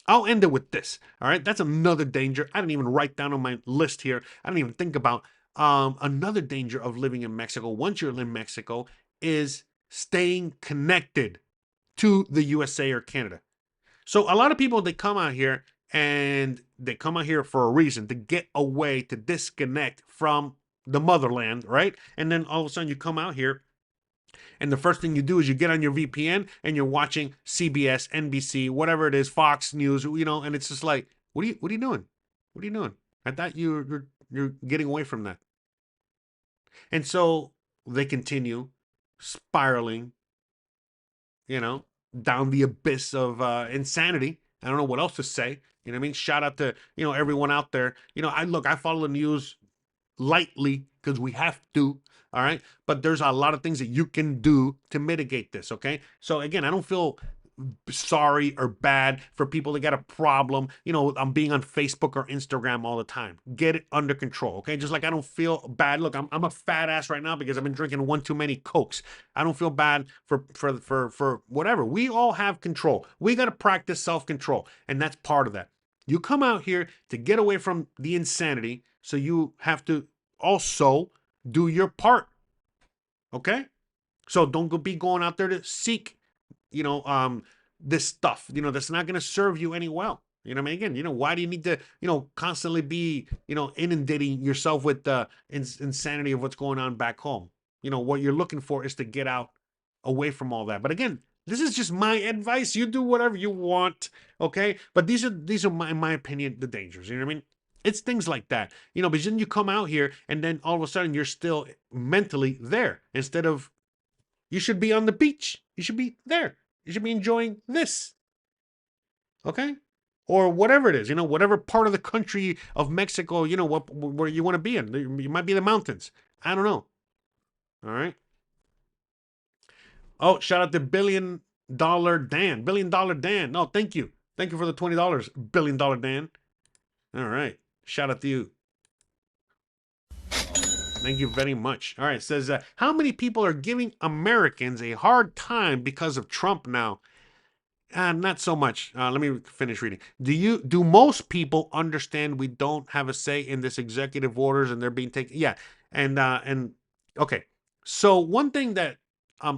I'll end it with this. All right, that's another danger. I didn't even write down on my list here. I didn't even think about another danger of living in Mexico. Once you're in Mexico, is staying connected to the USA or Canada. So a lot of people, they come out here, and they come out here for a reason, to get away, to disconnect from the motherland, right? And then all of a sudden you come out here, and the first thing you do is you get on your VPN and you're watching CBS, NBC, whatever it is, Fox News, and it's just like, what are you doing? What are you doing? I thought you're getting away from that. And so they continue spiraling, you know, down the abyss of insanity. I don't know what else to say. You know what I mean? Shout out to, everyone out there. I follow the news lightly because we have to. All right. But there's a lot of things that you can do to mitigate this. Okay. So again, I don't feel sorry or bad for people that got a problem. I'm being on Facebook or Instagram all the time. Get it under control, okay? Just like I don't feel bad. Look, I'm a fat ass right now because I've been drinking one too many Cokes. I don't feel bad for whatever. We all have control. We got to practice self-control, and that's part of that. You come out here to get away from the insanity, so you have to also do your part, okay? So don't be going out there to seek this stuff, that's not going to serve you any well. I mean? Again, why do you need to, constantly be, inundating yourself with the insanity of what's going on back home? What you're looking for is to get out away from all that. But again, this is just my advice. You do whatever you want, okay? But these are in my opinion, the dangers. You know what I mean? It's things like that, because then you come out here and then all of a sudden you're still mentally there instead of, you should be on the beach. You should be there. You should be enjoying this. Okay? or whatever it is, whatever part of the country of Mexico, where you want to be in. You might be the mountains. I don't know. All right. Oh, shout out to Dollar Dan. $1 billion Dan. No, thank you. Thank you for the $20, $1 billion Dan. All right. Shout out to you. Thank you very much. All right. It says, how many people are giving Americans a hard time because of Trump now? Not so much. Let me finish reading. Do most people understand we don't have a say in this executive orders and they're being taken? Yeah. And okay. So one thing that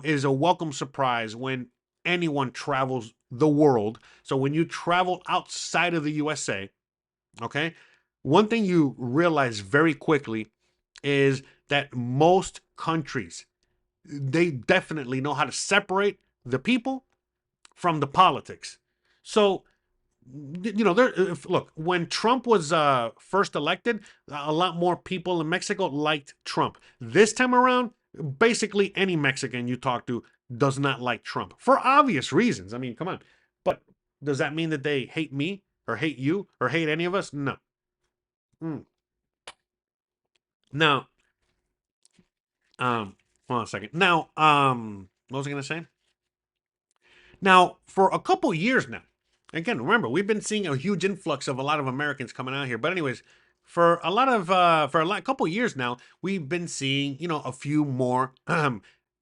is a welcome surprise when anyone travels the world. So when you travel outside of the USA, okay, one thing you realize very quickly is that most countries, they definitely know how to separate the people from the politics. So, look, when Trump was first elected, a lot more people in Mexico liked Trump. This time around, basically any Mexican you talk to does not like Trump for obvious reasons. I mean, come on. But does that mean that they hate me or hate you or hate any of us? No. Mm. Now, hold on a second. Now, what was I going to say? Now, for a couple years now, again, remember, we've been seeing a huge influx of a lot of Americans coming out here. But anyways, for a couple years now, we've been seeing, a few more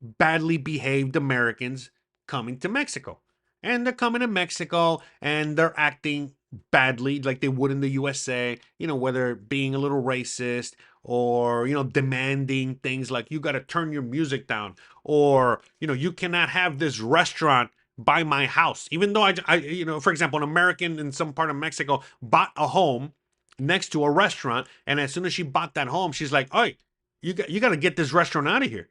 badly behaved Americans coming to Mexico. And they're coming to Mexico and they're acting badly like they would in the USA, whether being a little racist or, demanding things like you got to turn your music down or, you cannot have this restaurant by my house. Even though for example, an American in some part of Mexico bought a home next to a restaurant, and as soon as she bought that home, she's like, "Hey, you got to get this restaurant out of here."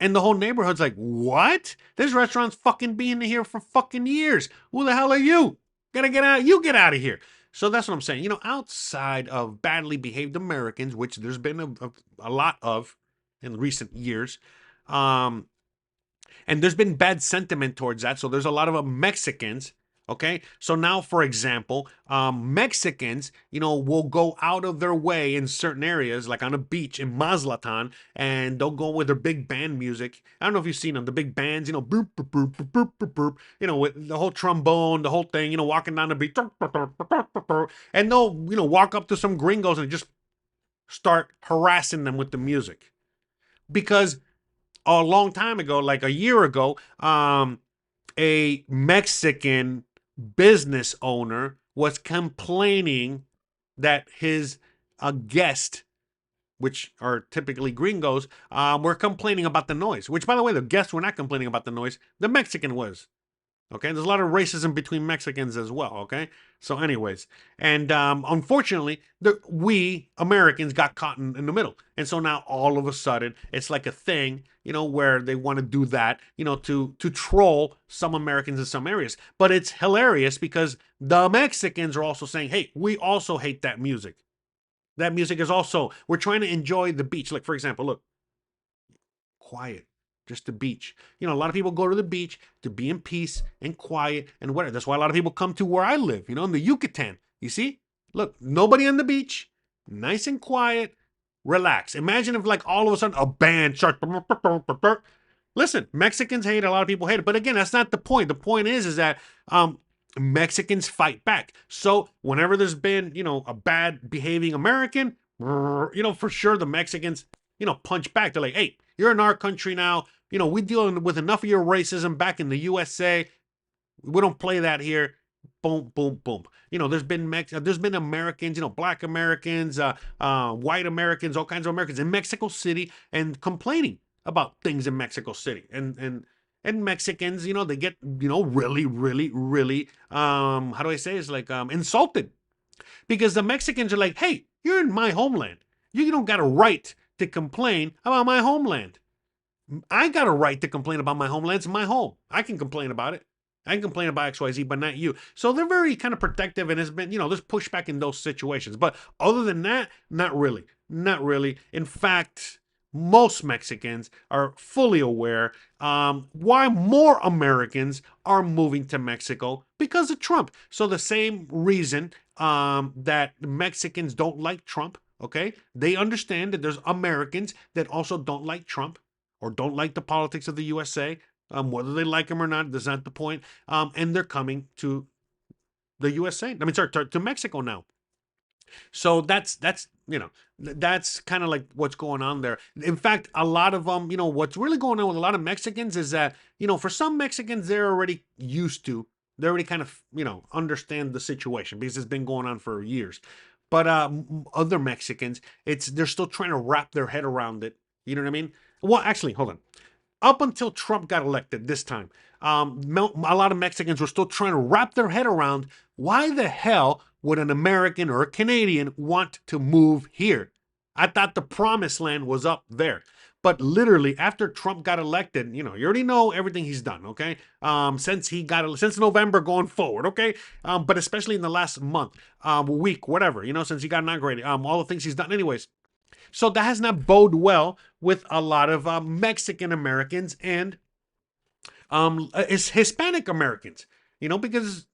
And the whole neighborhood's like, "What? This restaurant's fucking been here for fucking years. Who the hell are you? Gotta get out. You get out of here." So that's what I'm saying. Outside of badly behaved Americans, which there's been a lot of in recent years, and there's been bad sentiment towards that. So there's a lot of Mexicans. Okay. So now, for example, Mexicans, will go out of their way in certain areas, like on a beach in Mazatlan, and they'll go with their big band music. I don't know if you've seen them, the big bands, boop, boop, boop, boop, boop, boop, boop, with the whole trombone, the whole thing, walking down the beach. And they'll, walk up to some gringos and just start harassing them with the music. Because a long time ago, like a year ago, a Mexican business owner was complaining that his guest, which are typically gringos, were complaining about the noise. Which, by the way, the guests were not complaining about the noise. The Mexican was. Okay, there's a lot of racism between Mexicans as well. Okay, so anyways, and unfortunately, we Americans got caught in the middle, and so now all of a sudden it's like a thing, where they want to do that, to troll some Americans in some areas. But it's hilarious because the Mexicans are also saying, "Hey, we also hate that music. That music is also we're trying to enjoy the beach." Like for example, look, quiet. Just the beach. A lot of people go to the beach to be in peace and quiet and whatever. That's why a lot of people come to where I live, in the Yucatan. You see? Look, nobody on the beach, nice and quiet, relax. Imagine if like all of a sudden a band starts. Listen, Mexicans hate it, a lot of people hate it. But again, that's not the point. The point is that Mexicans fight back. So whenever there's been, a bad behaving American, for sure the Mexicans, punch back. They're like, "Hey, you're in our country now. We're dealing with enough of your racism back in the USA. We don't play that here." Boom, boom, boom. There's been Americans, black Americans, white Americans, all kinds of Americans in Mexico City and complaining about things in Mexico City. And Mexicans, they get, really, really, really, how do I say? It's like insulted because the Mexicans are like, "Hey, you're in my homeland. You don't got a right to complain about my homeland. I got a right to complain about my homeland. It's my home. I can complain about it. I can complain about XYZ, but not you." So they're very kind of protective and has been, there's pushback in those situations. But other than that, not really. Not really. In fact, most Mexicans are fully aware why more Americans are moving to Mexico because of Trump. So the same reason that Mexicans don't like Trump, okay? They understand that there's Americans that also don't like Trump or don't like the politics of the USA. Whether they like him or not, that's not the point. And they're coming to the USA. I mean, sorry, to Mexico now. So that's that's kind of like what's going on there. In fact, a lot of what's really going on with a lot of Mexicans is that for some Mexicans they're already used to, they already kind of understand the situation because it's been going on for years. But other Mexicans, they're still trying to wrap their head around it. You know what I mean? Well, actually, hold on. Up until Trump got elected this time, a lot of Mexicans were still trying to wrap their head around why the hell would an American or a Canadian want to move here? I thought the promised land was up there. But literally, after Trump got elected, you already know everything he's done, okay? Since November going forward, okay? But especially in the last month, week, whatever, since he got inaugurated, all the things he's done, anyways. So that has not bode well with a lot of Mexican Americans and Hispanic Americans, because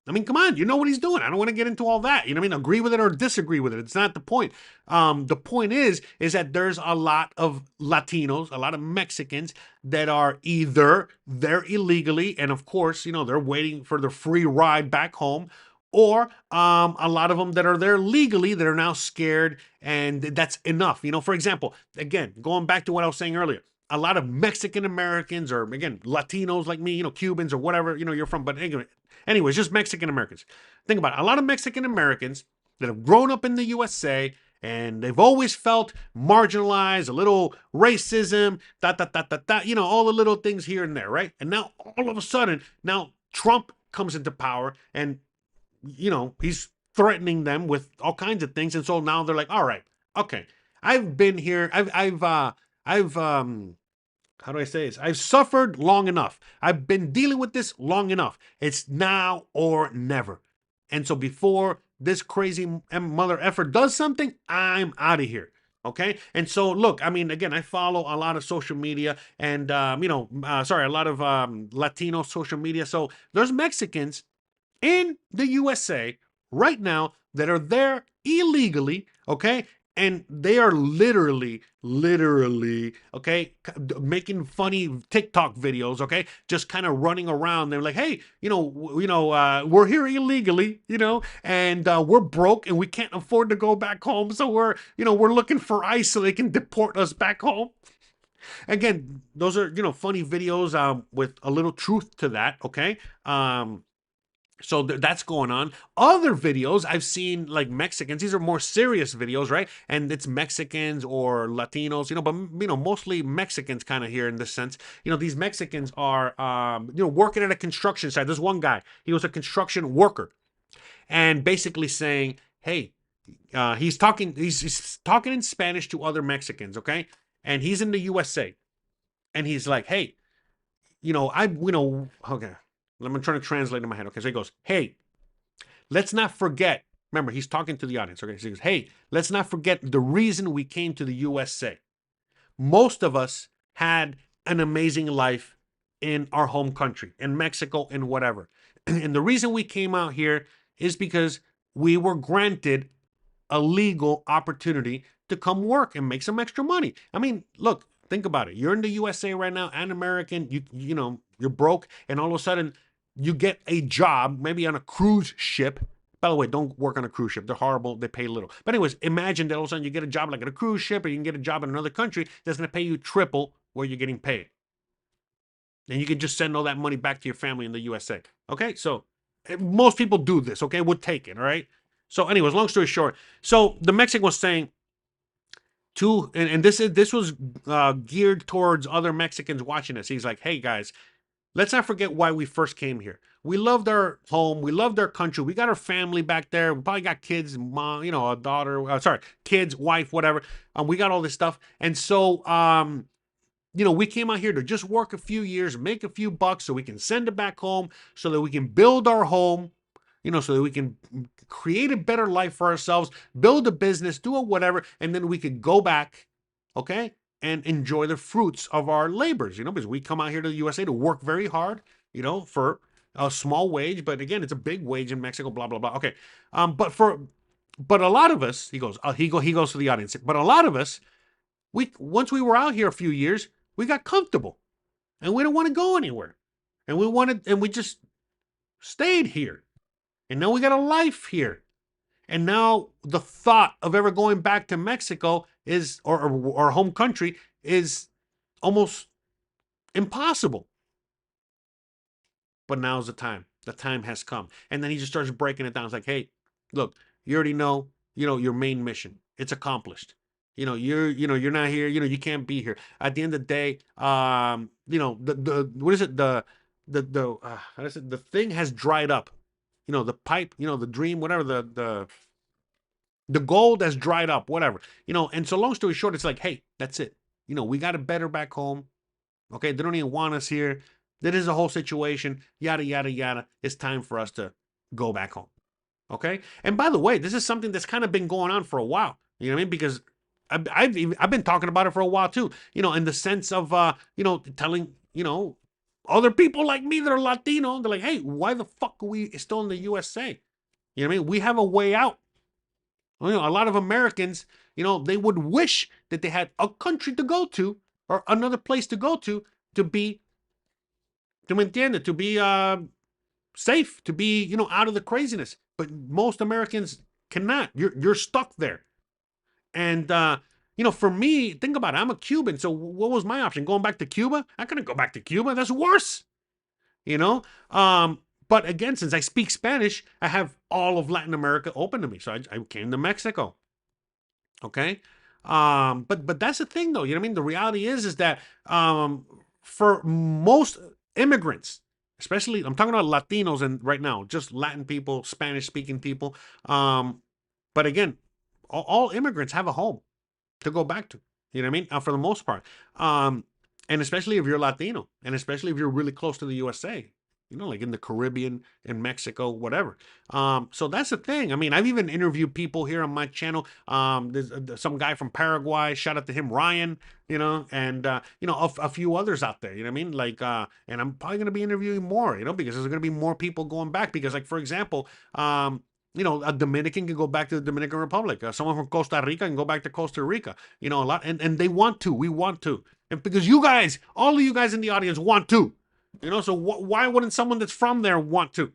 I mean, come on, you know what he's doing. I don't want to get into all that. You know what I mean? Agree with it or disagree with it. It's not the point. The point is that there's a lot of Latinos, a lot of Mexicans that are either there illegally, and of course, they're waiting for the free ride back home, or a lot of them that are there legally that are now scared, and that's enough. For example, again, going back to what I was saying earlier, a lot of Mexican Americans, or again, Latinos like me, Cubans or whatever, you're from, but anyways, just Mexican Americans. Think about it. A lot of Mexican Americans that have grown up in the USA and they've always felt marginalized, a little racism, all the little things here and there, right? And now all of a sudden, now Trump comes into power and he's threatening them with all kinds of things. And so now they're like, all right, okay, I've been here. I've how do I say this? I've suffered long enough. I've been dealing with this long enough. It's now or never. And so before this crazy mother effer does something, I'm out of here. Okay. And so, look, I mean, again, I follow a lot of social media and, a lot of Latino social media. So there's Mexicans in the USA right now that are there illegally, okay? And they are literally, okay, making funny TikTok videos, okay, just kind of running around. They're like, hey, we're here illegally, and we're broke and we can't afford to go back home, so we're looking for ICE so they can deport us back home. Again, those are funny videos with a little truth to that, okay. So that's going on. Other videos I've seen, like Mexicans, these are more serious videos, right? And it's Mexicans or Latinos, but mostly Mexicans kind of here in this sense. These Mexicans are working at a construction site. There's one guy, he was a construction worker, and basically saying, hey, he's talking in Spanish to other Mexicans, okay? And he's in the USA, and he's like, hey, okay. I'm trying to translate in my head. Okay, so he goes, hey, let's not forget. Remember, he's talking to the audience. Okay, so he goes, hey, let's not forget the reason we came to the USA. Most of us had an amazing life in our home country, in Mexico, and whatever. And the reason we came out here is because we were granted a legal opportunity to come work and make some extra money. I mean, look, think about it. You're in the USA right now, an American, you're broke, and all of a sudden you get a job, maybe on a cruise ship. By the way, don't work on a cruise ship. They're horrible. They pay little. But anyways, imagine that all of a sudden you get a job like at a cruise ship, or you can get a job in another country that's going to pay you triple what you're getting paid. And you can just send all that money back to your family in the USA. Okay, so most people do this, okay, would take it, all right? So anyways, long story short, so the Mexican was saying, and this was geared towards other Mexicans watching this. He's like, hey guys, let's not forget why we first came here. We loved our home. We loved our country. We got our family back there. We probably got kids, mom, a daughter, kids, wife, whatever. We got all this stuff. And so, we came out here to just work a few years, make a few bucks so we can send it back home, so that we can build our home, so that we can create a better life for ourselves, build a business, do a whatever, and then we could go back, okay, and enjoy the fruits of our labors, because we come out here to the USA to work very hard, for a small wage, but again, it's a big wage in Mexico, blah, blah, blah. Okay. But a lot of us, he goes to the audience, but a lot of us, once we were out here a few years, we got comfortable and we don't want to go anywhere. And we just stayed here. And now we got a life here. And now the thought of ever going back to Mexico or home country is almost impossible. But now's the time. The time has come. And then he just starts breaking it down. It's like, hey, look, you already know, your main mission. It's accomplished. You're not here. You can't be here. At the end of the day, the what is it? How is it? The thing has dried up. The pipe. The dream. Whatever. The gold has dried up. Whatever. And so long story short, it's like, hey, that's it. We got it better back home. Okay, they don't even want us here. That is a whole situation. Yada yada yada. It's time for us to go back home. Okay. And by the way, this is something that's kind of been going on for a while. You know what I mean? Because I've been talking about it for a while too, in the sense of, telling, other people like me that are Latino, they're like, hey, why the fuck are we still in the USA? You know what I mean? We have a way out. A lot of Americans, they would wish that they had a country to go to or another place to go to be, to be safe, to be, out of the craziness. But most Americans cannot. You're stuck there. And, for me, think about it. I'm a Cuban. So what was my option? Going back to Cuba? I couldn't go back to Cuba. That's worse. But again, since I speak Spanish, I have all of Latin America open to me. So I came to Mexico. Okay. But that's the thing though. You know what I mean? The reality is that, for most immigrants, especially I'm talking about Latinos and right now, just Latin people, Spanish speaking people. But again, all immigrants have a home to go back to, you know what I mean? For the most part. And especially if you're Latino, and especially if you're really close to the USA, like in the Caribbean, in Mexico, whatever. So that's the thing. I mean, I've even interviewed people here on my channel. There's some guy from Paraguay, shout out to him, Ryan, and, a few others out there, you know what I mean? Like, and I'm probably going to be interviewing more, because there's going to be more people going back because, like, for example, a Dominican can go back to the Dominican Republic. Someone from Costa Rica can go back to Costa Rica. A lot, and they want to. We want to, and because you guys, all of you guys in the audience want to, So why wouldn't someone that's from there want to?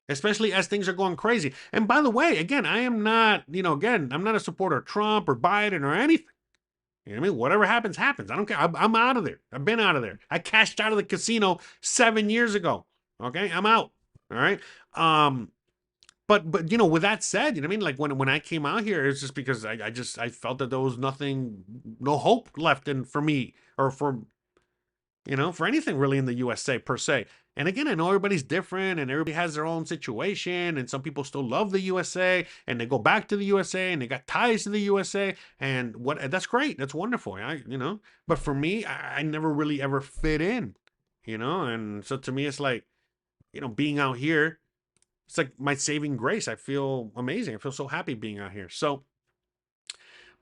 Especially as things are going crazy. And by the way, again, I am not, I'm not a supporter of Trump or Biden or anything. You know what I mean? Whatever happens, happens. I don't care. I'm out of there. I've been out of there. I cashed out of the casino 7 years ago. Okay, I'm out. All right. But with that said, you know what I mean? Like when I came out here, it's just because I felt that there was no hope left for me or for anything really in the USA per se. And again, I know everybody's different and everybody has their own situation, and some people still love the USA and they go back to the USA and they got ties to the USA, and that's great. That's wonderful. But for me, I never really ever fit in, and so to me, it's like, being out here, it's like my saving grace. I feel amazing. I feel so happy being out here. So,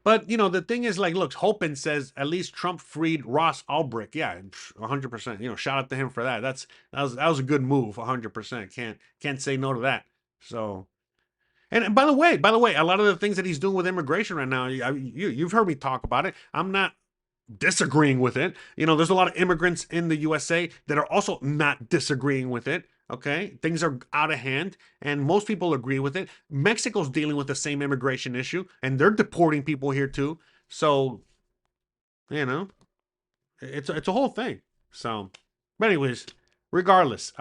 but the thing is, like, look, Hopin says at least Trump freed Ross Ulbricht. Yeah, 100%. Shout out to him for that. That was a good move. 100%. Can't say no to that. So, and by the way, a lot of the things that he's doing with immigration right now, you've heard me talk about it. I'm not disagreeing with it. There's a lot of immigrants in the USA that are also not disagreeing with it. Okay, things are out of hand, and most people agree with it. Mexico's dealing with the same immigration issue, and they're deporting people here too. So, it's a whole thing. So, but anyways, regardless,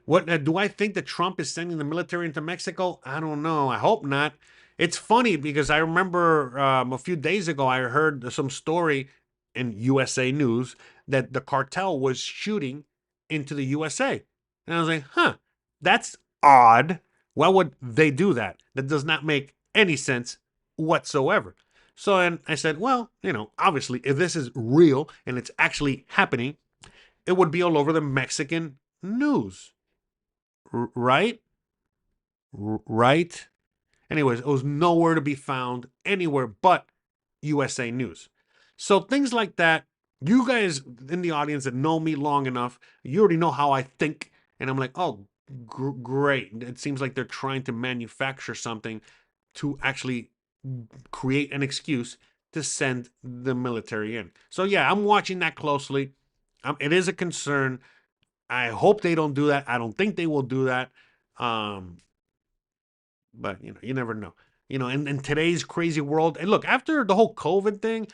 what do I think that Trump is sending the military into Mexico? I don't know. I hope not. It's funny because I remember a few days ago I heard some story in USA News that the cartel was shooting into the USA. And I was like, huh, that's odd. Why would they do that? That does not make any sense whatsoever. So and I said, well, obviously, if this is real and it's actually happening, it would be all over the Mexican news. Right? Right? Anyways, it was nowhere to be found anywhere but USA News. So things like that, you guys in the audience that know me long enough, you already know how I think. And I'm like, oh, great. It seems like they're trying to manufacture something to actually create an excuse to send the military in. So yeah, I'm watching that closely. It is a concern. I hope they don't do that. I don't think they will do that. Um, but you never know. In today's crazy world, and look, after the whole COVID thing,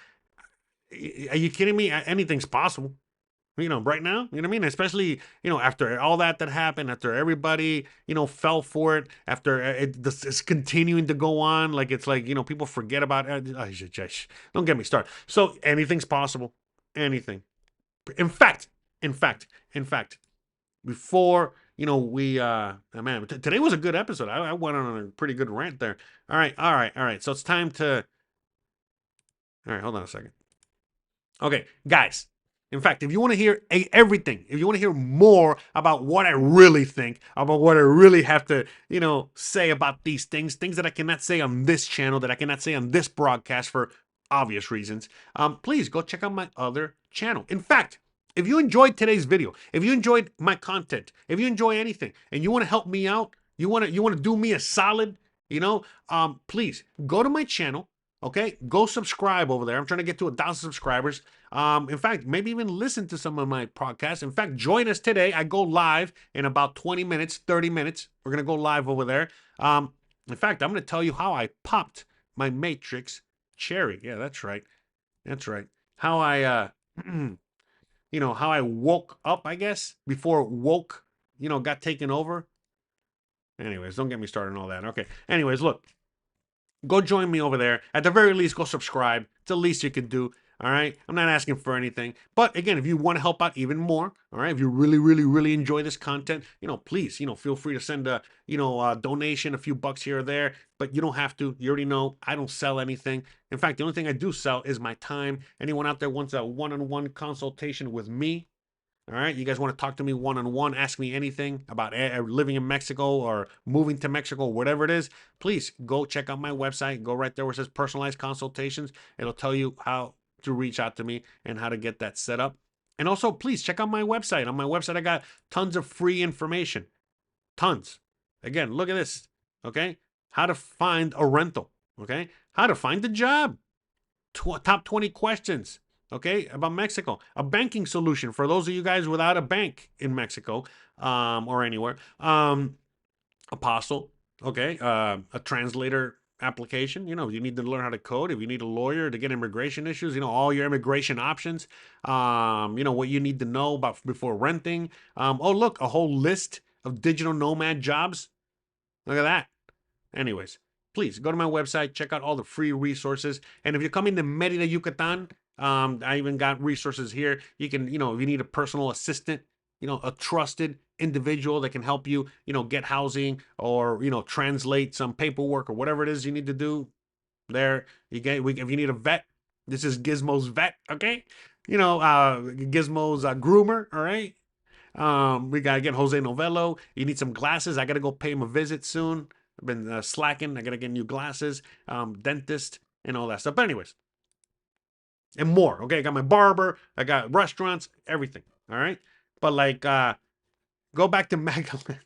are you kidding me? Anything's possible. Right now, you know what I mean? Especially, after all that happened, after everybody, fell for it, after it's continuing to go on, like it's like, people forget about it. Don't get me started. So anything's possible. Anything. In fact, in fact, in fact, before, we, man, today was a good episode. I went on a pretty good rant there. All right, all right, all right. So it's time to, all right, hold on a second. Okay, guys. In fact, if you want to hear everything, if you want to hear more about what I really think, about what I really have to, say about these things that I cannot say on this channel, that I cannot say on this broadcast for obvious reasons, please go check out my other channel. In fact, if you enjoyed today's video, if you enjoyed my content, if you enjoy anything, and you want to help me out, you want to do me a solid, please go to my channel. Okay, go subscribe over there. I'm trying to get to 1,000 subscribers. In fact, maybe even listen to some of my podcasts. In fact, join us today. I go live in about 20 minutes, 30 minutes. We're going to go live over there. In fact, I'm going to tell you how I popped my Matrix cherry. Yeah, that's right. That's right. How I, how I woke up, I guess, before woke, got taken over. Anyways, don't get me started on all that. Okay. Anyways, look. Go join me over there. At the very least, go subscribe. It's the least you can do. All right. I'm not asking for anything. But again, if you want to help out even more, all right, if you really, really, really enjoy this content, please, feel free to send a, donation, a few bucks here or there. But you don't have to. You already know I don't sell anything. In fact, the only thing I do sell is my time. Anyone out there wants a one-on-one consultation with me, all right, you guys want to talk to me one-on-one, ask me anything about living in Mexico or moving to Mexico, whatever it is, please go check out my website. Go right there where it says personalized consultations. It'll tell you how to reach out to me and how to get that set up. And also, please check out my website. On my website, I got tons of free information. Tons. Again, look at this. Okay. How to find a rental. Okay. How to find a job. Top 20 questions. Okay, about Mexico. A banking solution for those of you guys without a bank in Mexico or anywhere. Apostle, okay, a translator application. You need to learn how to code. If you need a lawyer to get immigration issues, all your immigration options. What you need to know about before renting. Oh, look, a whole list of digital nomad jobs. Look at that. Anyways, please go to my website, check out all the free resources. And if you're coming to Merida, Yucatan, I even got resources here. You can, if you need a personal assistant, a trusted individual that can help you, get housing or, translate some paperwork or whatever it is you need to do there. If you need a vet, this is Gizmo's vet, okay? Gizmo's groomer, all right? We got to get Jose Novello. You need some glasses. I got to go pay him a visit soon. I've been slacking. I got to get new glasses, dentist, and all that stuff. But anyways, and more. Okay, I got my barber. I got restaurants, everything. All right. But like, go back to Magdalene.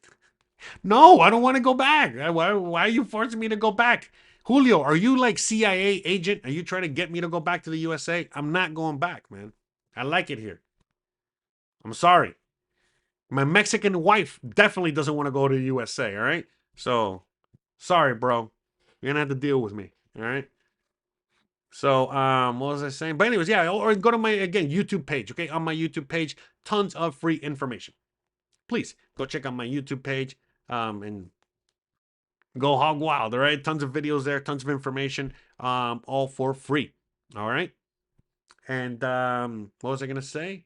No, I don't want to go back. Why are you forcing me to go back? Julio, are you like CIA agent? Are you trying to get me to go back to the USA? I'm not going back, man. I like it here. I'm sorry. My Mexican wife definitely doesn't want to go to the USA, all right? So, sorry, bro. You're going to have to deal with me, all right? So, what was I saying? But anyways, yeah, or go to my, again, YouTube page, okay? On my YouTube page, tons of free information. Please, go check out my YouTube page and go hog wild, all right? Tons of videos there, tons of information, all for free, all right? And what was I going to say?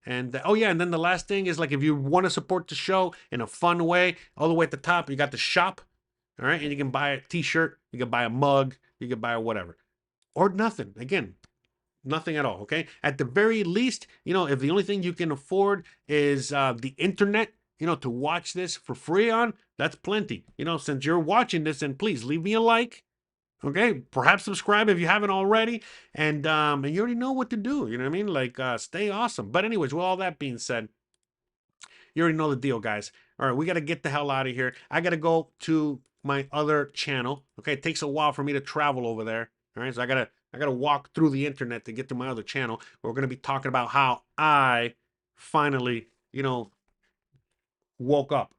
And oh yeah, and then the last thing is like if you want to support the show in a fun way, all the way at the top, you got the shop, all right, and you can buy a T-shirt, you can buy a mug, you can buy whatever, or nothing. Again, nothing at all. Okay, at the very least, if the only thing you can afford is the internet, to watch this for free on, that's plenty. Since you're watching this, and please leave me a like, Okay, perhaps subscribe if you haven't already, and you already know what to do. You know what I mean? Like, stay awesome. But anyways, with all that being said, you already know the deal, guys. All right, we got to get the hell out of here. I got to go to my other channel. Okay, it takes a while for me to travel over there. All right, so I gotta walk through the internet to get to my other channel. We're gonna be talking about how I finally, woke up.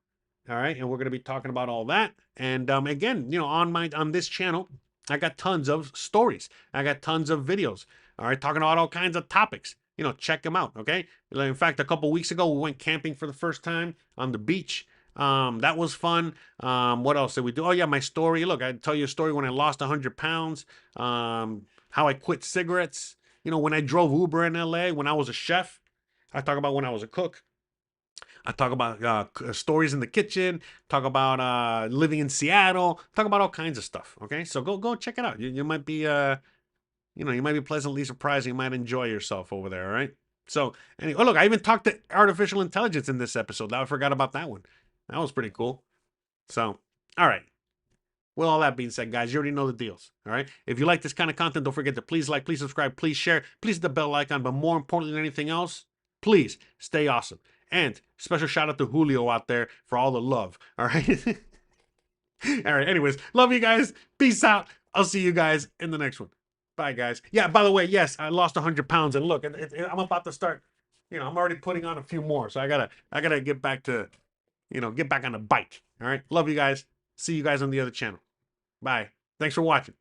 All right, and we're gonna be talking about all that. And again, on this channel, I got tons of stories. I got tons of videos. All right, talking about all kinds of topics. Check them out. Okay. In fact, a couple weeks ago, we went camping for the first time on the beach. That was fun. What else did we do? Oh yeah, my story. Look, I tell you a story when I lost 100 pounds. How I quit cigarettes. When I drove Uber in LA, when I was a chef. I talk about when I was a cook. I talk about stories in the kitchen. Talk about living in Seattle. Talk about all kinds of stuff. Okay, so go check it out. You might be you might be pleasantly surprised. You might enjoy yourself over there. All right. So anyway, oh look, I even talked to artificial intelligence in this episode. I forgot about that one. That was pretty cool. So all right. With all that being said, guys, you already know the deals. All right. If you like this kind of content, don't forget to please like, please subscribe, please share, please hit the bell icon. But more importantly than anything else, please stay awesome. And special shout out to Julio out there for all the love. All right. All right. Anyways, love you guys. Peace out. I'll see you guys in the next one. Bye, guys. Yeah. By the way, yes, I lost 100 pounds, and look, I'm about to start. I'm already putting on a few more, so I gotta get back to, get back on the bike. All right. Love you guys. See you guys on the other channel. Bye. Thanks for watching.